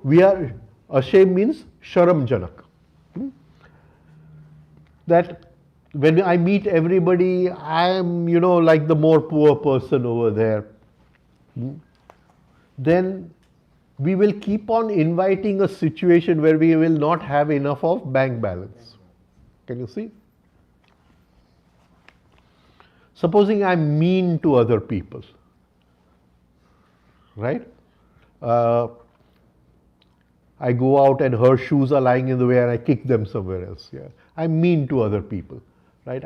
ashamed means sharam janak. That when I meet everybody, I am, like the more poor person over there. Then we will keep on inviting a situation where we will not have enough of bank balance. Can you see? Supposing I'm mean to other people, right? I go out and her shoes are lying in the way and I kick them somewhere else. Yeah, I'm mean to other people, right?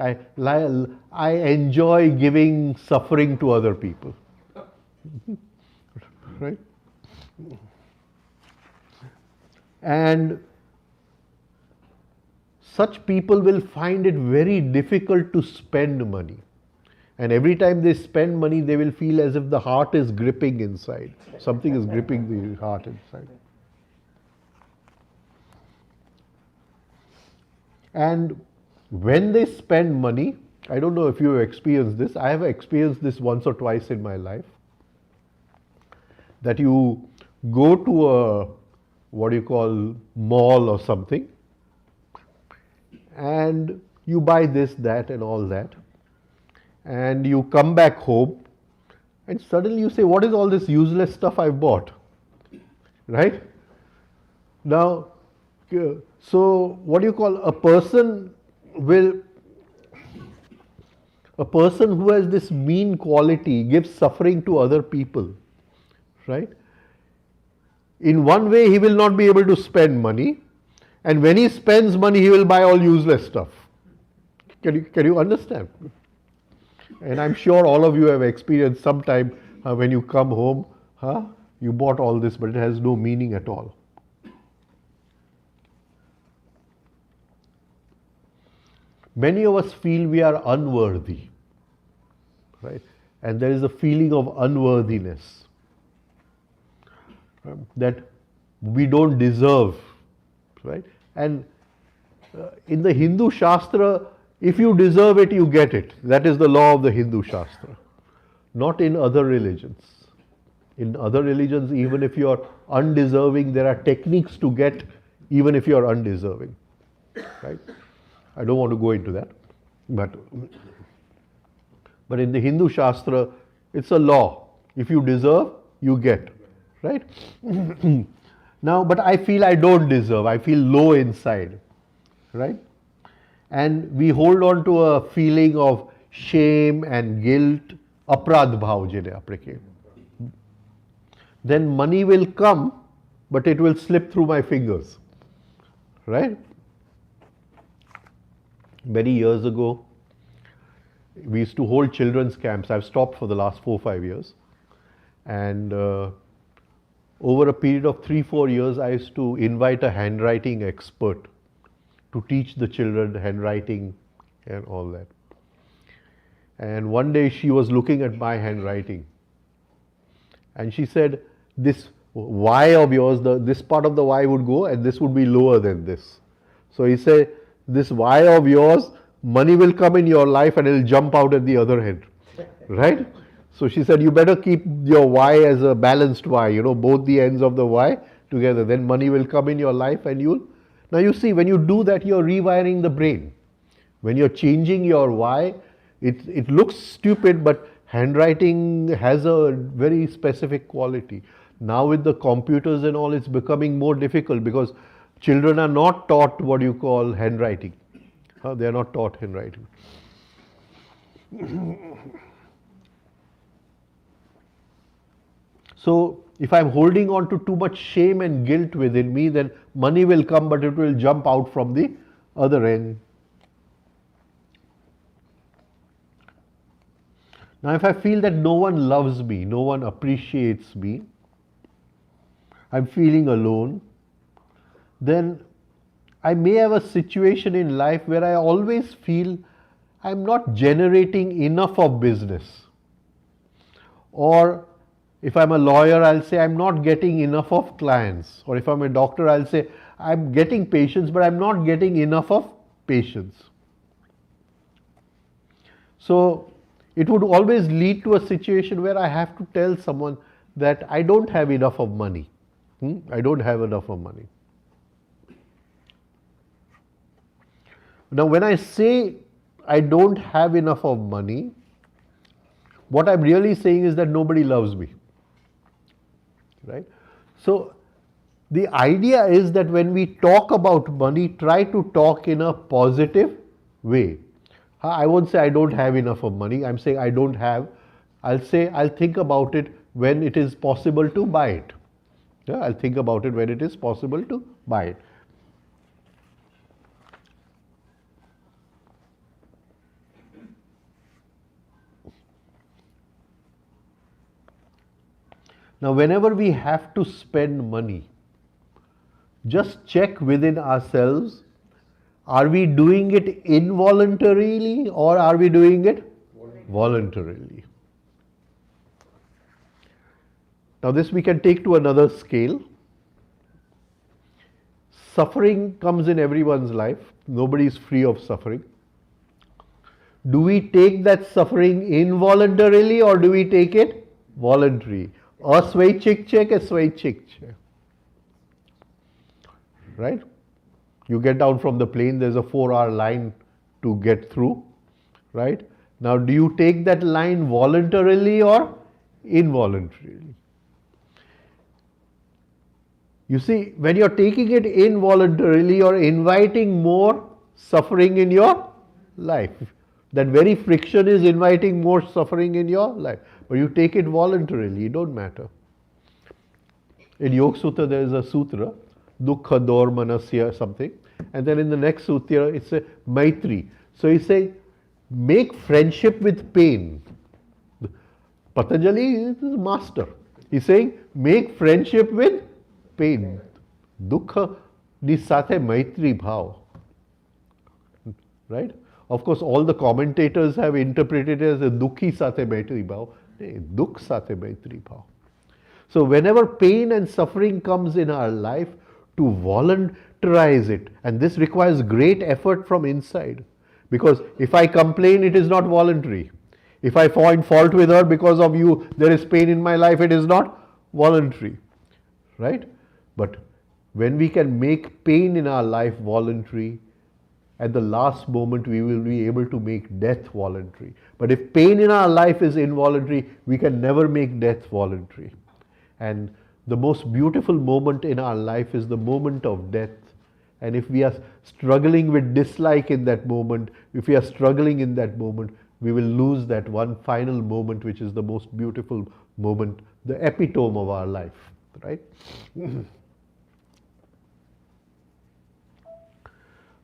I enjoy giving suffering to other people, right? And such people will find it very difficult to spend money. And every time they spend money, they will feel as if the heart is gripping inside. Something is gripping the heart inside. And when they spend money, I don't know if you have experienced this, I have experienced this once or twice in my life, that you go to a, what do you call, mall or something, and you buy this, that and all that, and you come back home, and suddenly you say, what is all this useless stuff I've bought? Right? Now, so what do you call, a person who has this mean quality gives suffering to other people, right? In one way, he will not be able to spend money, and when he spends money, he will buy all useless stuff. Can you understand? And I'm sure all of you have experienced sometime when you come home, you bought all this, but it has no meaning at all. Many of us feel we are unworthy, right? And there is a feeling of unworthiness, that we don't deserve, right? And in the Hindu Shastra, if you deserve it, you get it. That is the law of the Hindu Shastra. Not in other religions. In other religions, even if you are undeserving, there are techniques to get even if you are undeserving, right? I don't want to go into that, but in the Hindu Shastra, it's a law. If you deserve, you get, right? Now, but I feel I don't deserve. I feel low inside, right? And we hold on to a feeling of shame and guilt, aprad bhav jine apreke. Then money will come, but it will slip through my fingers, right? Many years ago, we used to hold children's camps. I've stopped for the last 4-5 years. And over a period of 3-4 years, I used to invite a handwriting expert to teach the children handwriting and all that. And one day she was looking at my handwriting, and she said, this Y of yours, this part of the Y would go and this would be lower than this. So he said, this Y of yours, money will come in your life and it will jump out at the other end, right? So she said, you better keep your Y as a balanced Y, both the ends of the Y together, then money will come in your life and you'll. Now you see, when you do that, you're rewiring the brain. When you're changing your Y, it looks stupid, but handwriting has a very specific quality. Now with the computers and all, it's becoming more difficult because children are not taught what you call handwriting. They are not taught handwriting. So if I'm holding on to too much shame and guilt within me, then money will come, but it will jump out from the other end. Now if I feel that no one loves me, no one appreciates me, I'm feeling alone, then I may have a situation in life where I always feel I'm not generating enough of business. Or if I'm a lawyer, I'll say I'm not getting enough of clients. Or if I'm a doctor, I'll say I'm getting patients, but I'm not getting enough of patients. So it would always lead to a situation where I have to tell someone that I don't have enough of money. I don't have enough of money. Now when I say I don't have enough of money, what I'm really saying is that nobody loves me. Right? So the idea is that when we talk about money, try to talk in a positive way. I won't say I don't have enough of money. I'm saying I don't have. I'll say I'll think about it when it is possible to buy it. Yeah, I'll think about it when it is possible to buy it. Now, whenever we have to spend money, just check within ourselves, are we doing it involuntarily or are we doing it voluntarily. Now this we can take to another scale. Suffering comes in everyone's life. Nobody is free of suffering. Do we take that suffering involuntarily or do we take it voluntarily? Asvaichik check, asvaichik check. Right? You get down from the plane, there's a 4-hour line to get through. Right? Now, do you take that line voluntarily or involuntarily? You see, when you're taking it involuntarily, you're inviting more suffering in your life. That very friction is inviting more suffering in your life. But you take it voluntarily, it don't matter. In Yoga Sutra, there is a sutra, Dukkha Dor Manasya something. And then in the next sutra, it's a Maitri. So he's saying, make friendship with pain. Patanjali is the master. He's saying, make friendship with pain. Dukkha ni sathe Maitri bhav. Right? Of course, all the commentators have interpreted it as a Dukhi sathe Maitri bhav. Dukh sathe Maitri bhav. So whenever pain and suffering comes in our life, to voluntarize it, and this requires great effort from inside. Because if I complain, it is not voluntary. If I find fault with her because of you, there is pain in my life, it is not voluntary. Right? But when we can make pain in our life voluntary, at the last moment we will be able to make death voluntary. But if pain in our life is involuntary, we can never make death voluntary. And the most beautiful moment in our life is the moment of death. And if we are struggling with dislike in that moment, if we are struggling in that moment, we will lose that one final moment, which is the most beautiful moment, the epitome of our life, right?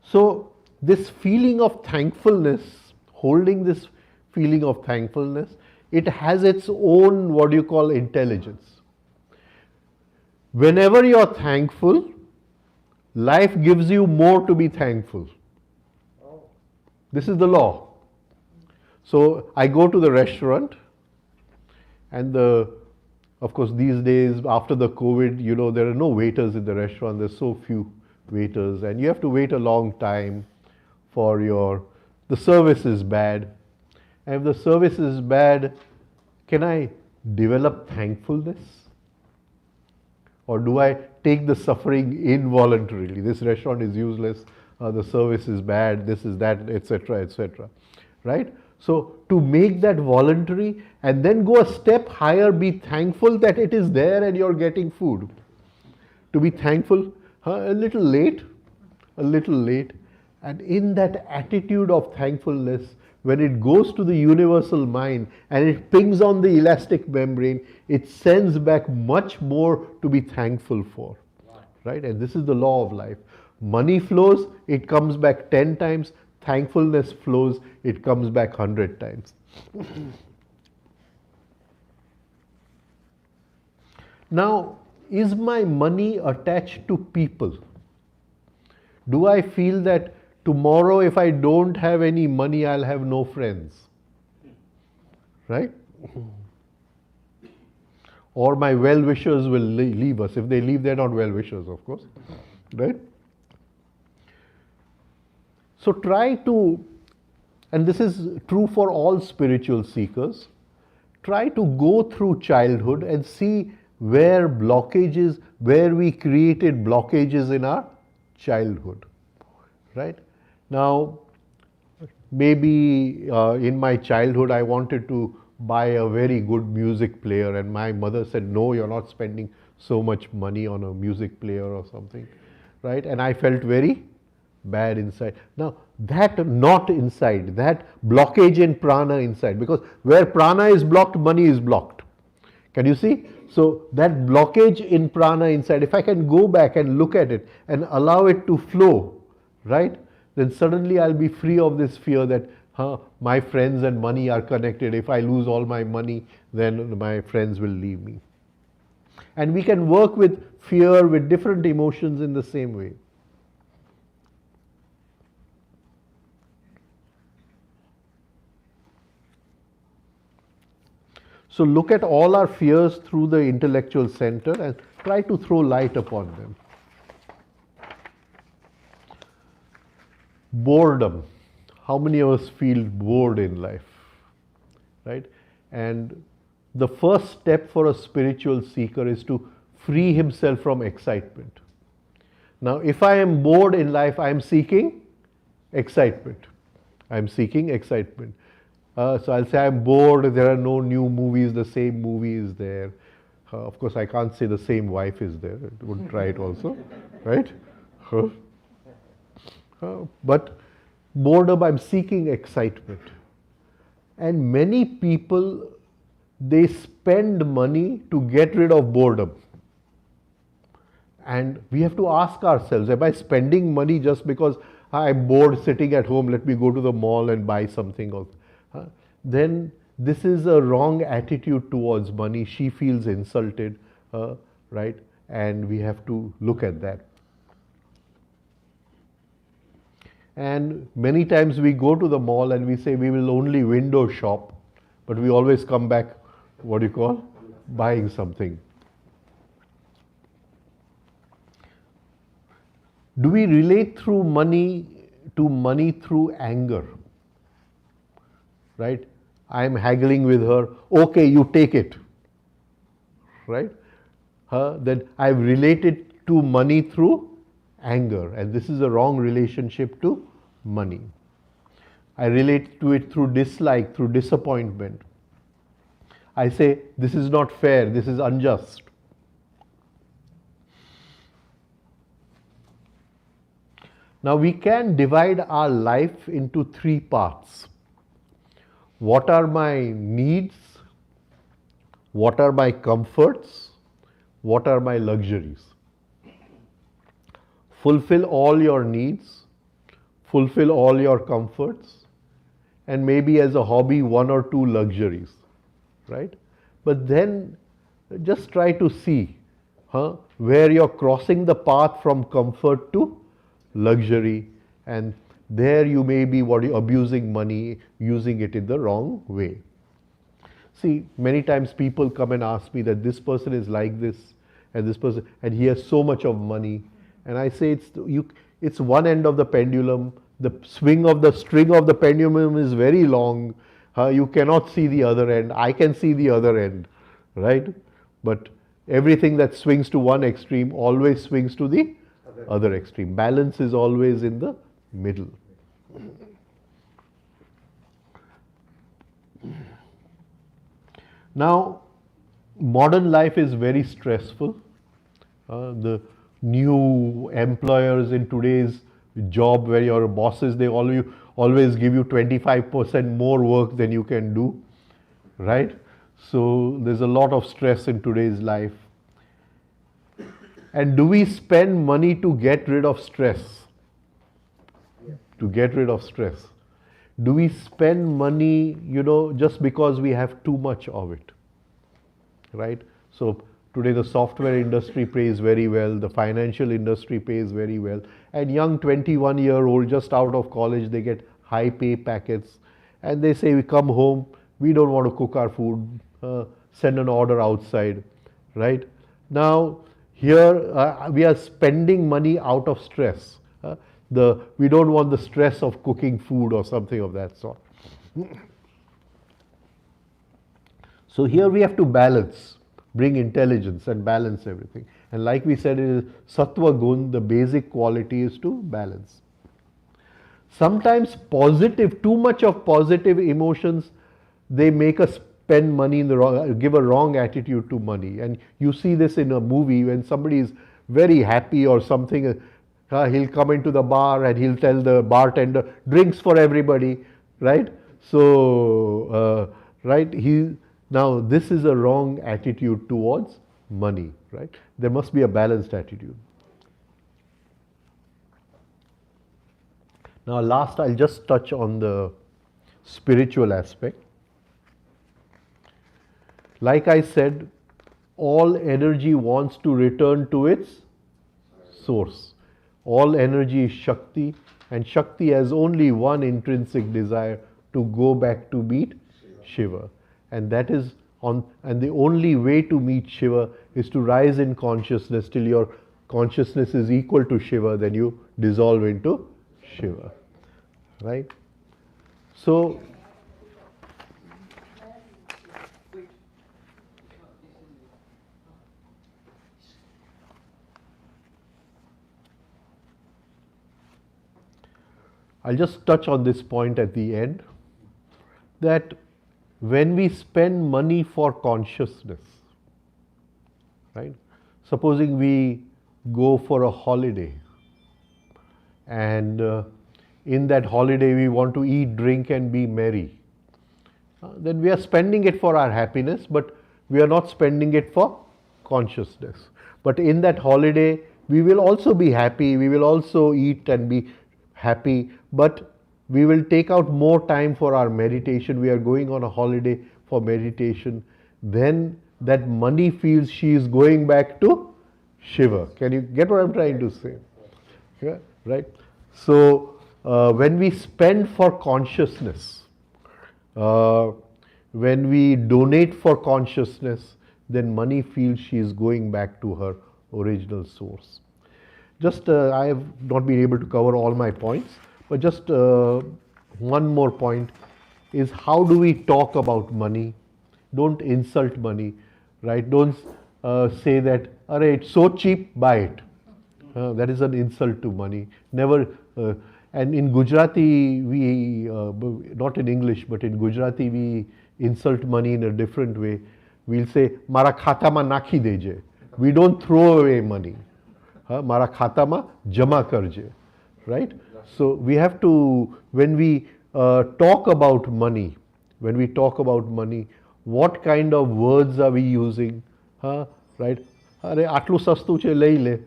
So this feeling of thankfulness, holding this feeling of thankfulness, it has its own, what do you call, intelligence. Whenever you're thankful, life gives you more to be thankful. This is the law. So I go to the restaurant, and of course these days after the COVID, there are no waiters in the restaurant. There's so few waiters, and you have to wait a long time for the service is bad. And if the service is bad, can I develop thankfulness? Or do I take the suffering involuntarily? This restaurant is useless, the service is bad, this is that, etc., etc. Right? So to make that voluntary and then go a step higher, be thankful that it is there and you're getting food. To be thankful, a little late. And in that attitude of thankfulness, when it goes to the universal mind and it pings on the elastic membrane, it sends back much more to be thankful for. Wow. Right? And this is the law of life. Money flows, it comes back 10 times. Thankfulness flows, it comes back 100 times. Now, is my money attached to people? Do I feel that tomorrow if I don't have any money, I'll have no friends? Right? Or my well-wishers will leave us. If they leave, they're not well-wishers, of course. Right? So try to, and this is true for all spiritual seekers, try to go through childhood and see where we created blockages in our childhood. Right? Now, maybe in my childhood I wanted to buy a very good music player, and my mother said, no, you're not spending so much money on a music player or something. Right? And I felt very bad inside. Now, that not inside, that blockage in prana inside, because where prana is blocked, money is blocked. Can you see? So that blockage in prana inside, if I can go back and look at it and allow it to flow, right, then suddenly I'll be free of this fear that my friends and money are connected. If I lose all my money, then my friends will leave me. And we can work with fear, with different emotions in the same way. So look at all our fears through the intellectual center and try to throw light upon them. Boredom. How many of us feel bored in life? Right? And the first step for a spiritual seeker is to free himself from excitement. Now, if I am bored in life, I am seeking excitement. I am seeking excitement. So I'll say I'm bored, there are no new movies, the same movie is there. Of course, I can't say the same wife is there. I wouldn't try it also, right? But boredom, I'm seeking excitement. And many people, they spend money to get rid of boredom. And we have to ask ourselves, am I spending money just because I'm bored sitting at home, let me go to the mall and buy something? Then this is a wrong attitude towards money. She feels insulted, right? And we have to look at that. And many times we go to the mall and we say we will only window shop, but we always come back, buying something. Do we relate through money to money through anger? Right? I am haggling with her, okay, you take it. Right? Then I've related to money through anger, and this is a wrong relationship to money. I relate to it through dislike, through disappointment. I say, this is not fair, this is unjust. Now we can divide our life into three parts. What are my needs? What are my comforts? What are my luxuries? Fulfill all your needs, fulfill all your comforts, and maybe as a hobby, one or two luxuries, right? But then just try to see where you're crossing the path from comfort to luxury, and there you may be abusing money, using it in the wrong way. See, many times people come and ask me that this person is like this, and this person, and he has so much of money. And I say it's one end of the pendulum. The string of the pendulum is very long. You cannot see the other end. I can see the other end, right? But everything that swings to one extreme always swings to the other extreme. Balance is always in the middle. Now, modern life is very stressful. The new employers in today's job, where your bosses, they always give you 25% more work than you can do, right? So there's a lot of stress in today's life. And do we spend money to get rid of stress? To get rid of stress. Do we spend money, just because we have too much of it, right? So today the software industry pays very well, the financial industry pays very well, and young 21-year-old just out of college, they get high pay packets, and they say, we come home, we don't want to cook our food, send an order outside, right? Now, here we are spending money out of stress. We don't want the stress of cooking food or something of that sort. So here we have to balance, bring intelligence and balance everything. And like we said, it is Satwa Gun, the basic quality is to balance. Sometimes too much of positive emotions, they make us spend money give a wrong attitude to money. And you see this in a movie when somebody is very happy or something, he'll come into the bar and he'll tell the bartender, drinks for everybody, right? So, right, now this is a wrong attitude towards money, right? There must be a balanced attitude. Now last, I'll just touch on the spiritual aspect. Like I said, all energy wants to return to its source. All energy is Shakti, and Shakti has only one intrinsic desire, to go back to meet Shiva. And that is and the only way to meet Shiva is to rise in consciousness till your consciousness is equal to Shiva, then you dissolve into Shiva. Right? So, I'll just touch on this point at the end, that when we spend money for consciousness, right? Supposing we go for a holiday, and in that holiday we want to eat, drink and be merry, then we are spending it for our happiness, but we are not spending it for consciousness. But in that holiday we will also be happy, we will also eat and be happy, but we will take out more time for our meditation. We are going on a holiday for meditation. Then that money feels she is going back to Shiva. Can you get what I'm trying to say? Yeah, right? So when we spend for consciousness, when we donate for consciousness, then money feels she is going back to her original source. Just I have not been able to cover all my points, but just one more point is, how do we talk about money? Don't insult money, right? Don't say that, "Arey, it's so cheap, buy it." That is an insult to money. Never. And in Gujarati, we not in English, but in Gujarati, we insult money in a different way. We'll say, "Mara khata ma nakhi deje." We don't throw away money. Mara khata ma jama karje, right? So we have to, when we talk about money, what kind of words are we using? Right? Are aatlu sastu che lei le.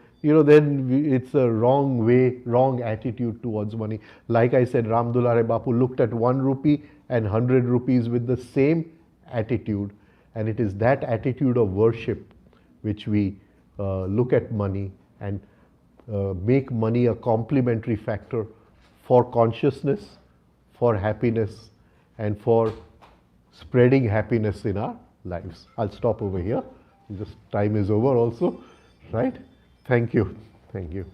Then it's a wrong way, wrong attitude towards money. Like I said, Ram Dulare Bapu looked at 1 rupee and 100 rupees with the same attitude, and it is that attitude of worship which we look at money and make money a complementary factor for consciousness, for happiness, and for spreading happiness in our lives. I'll stop over here. This time is over also, right? Thank you. Thank you.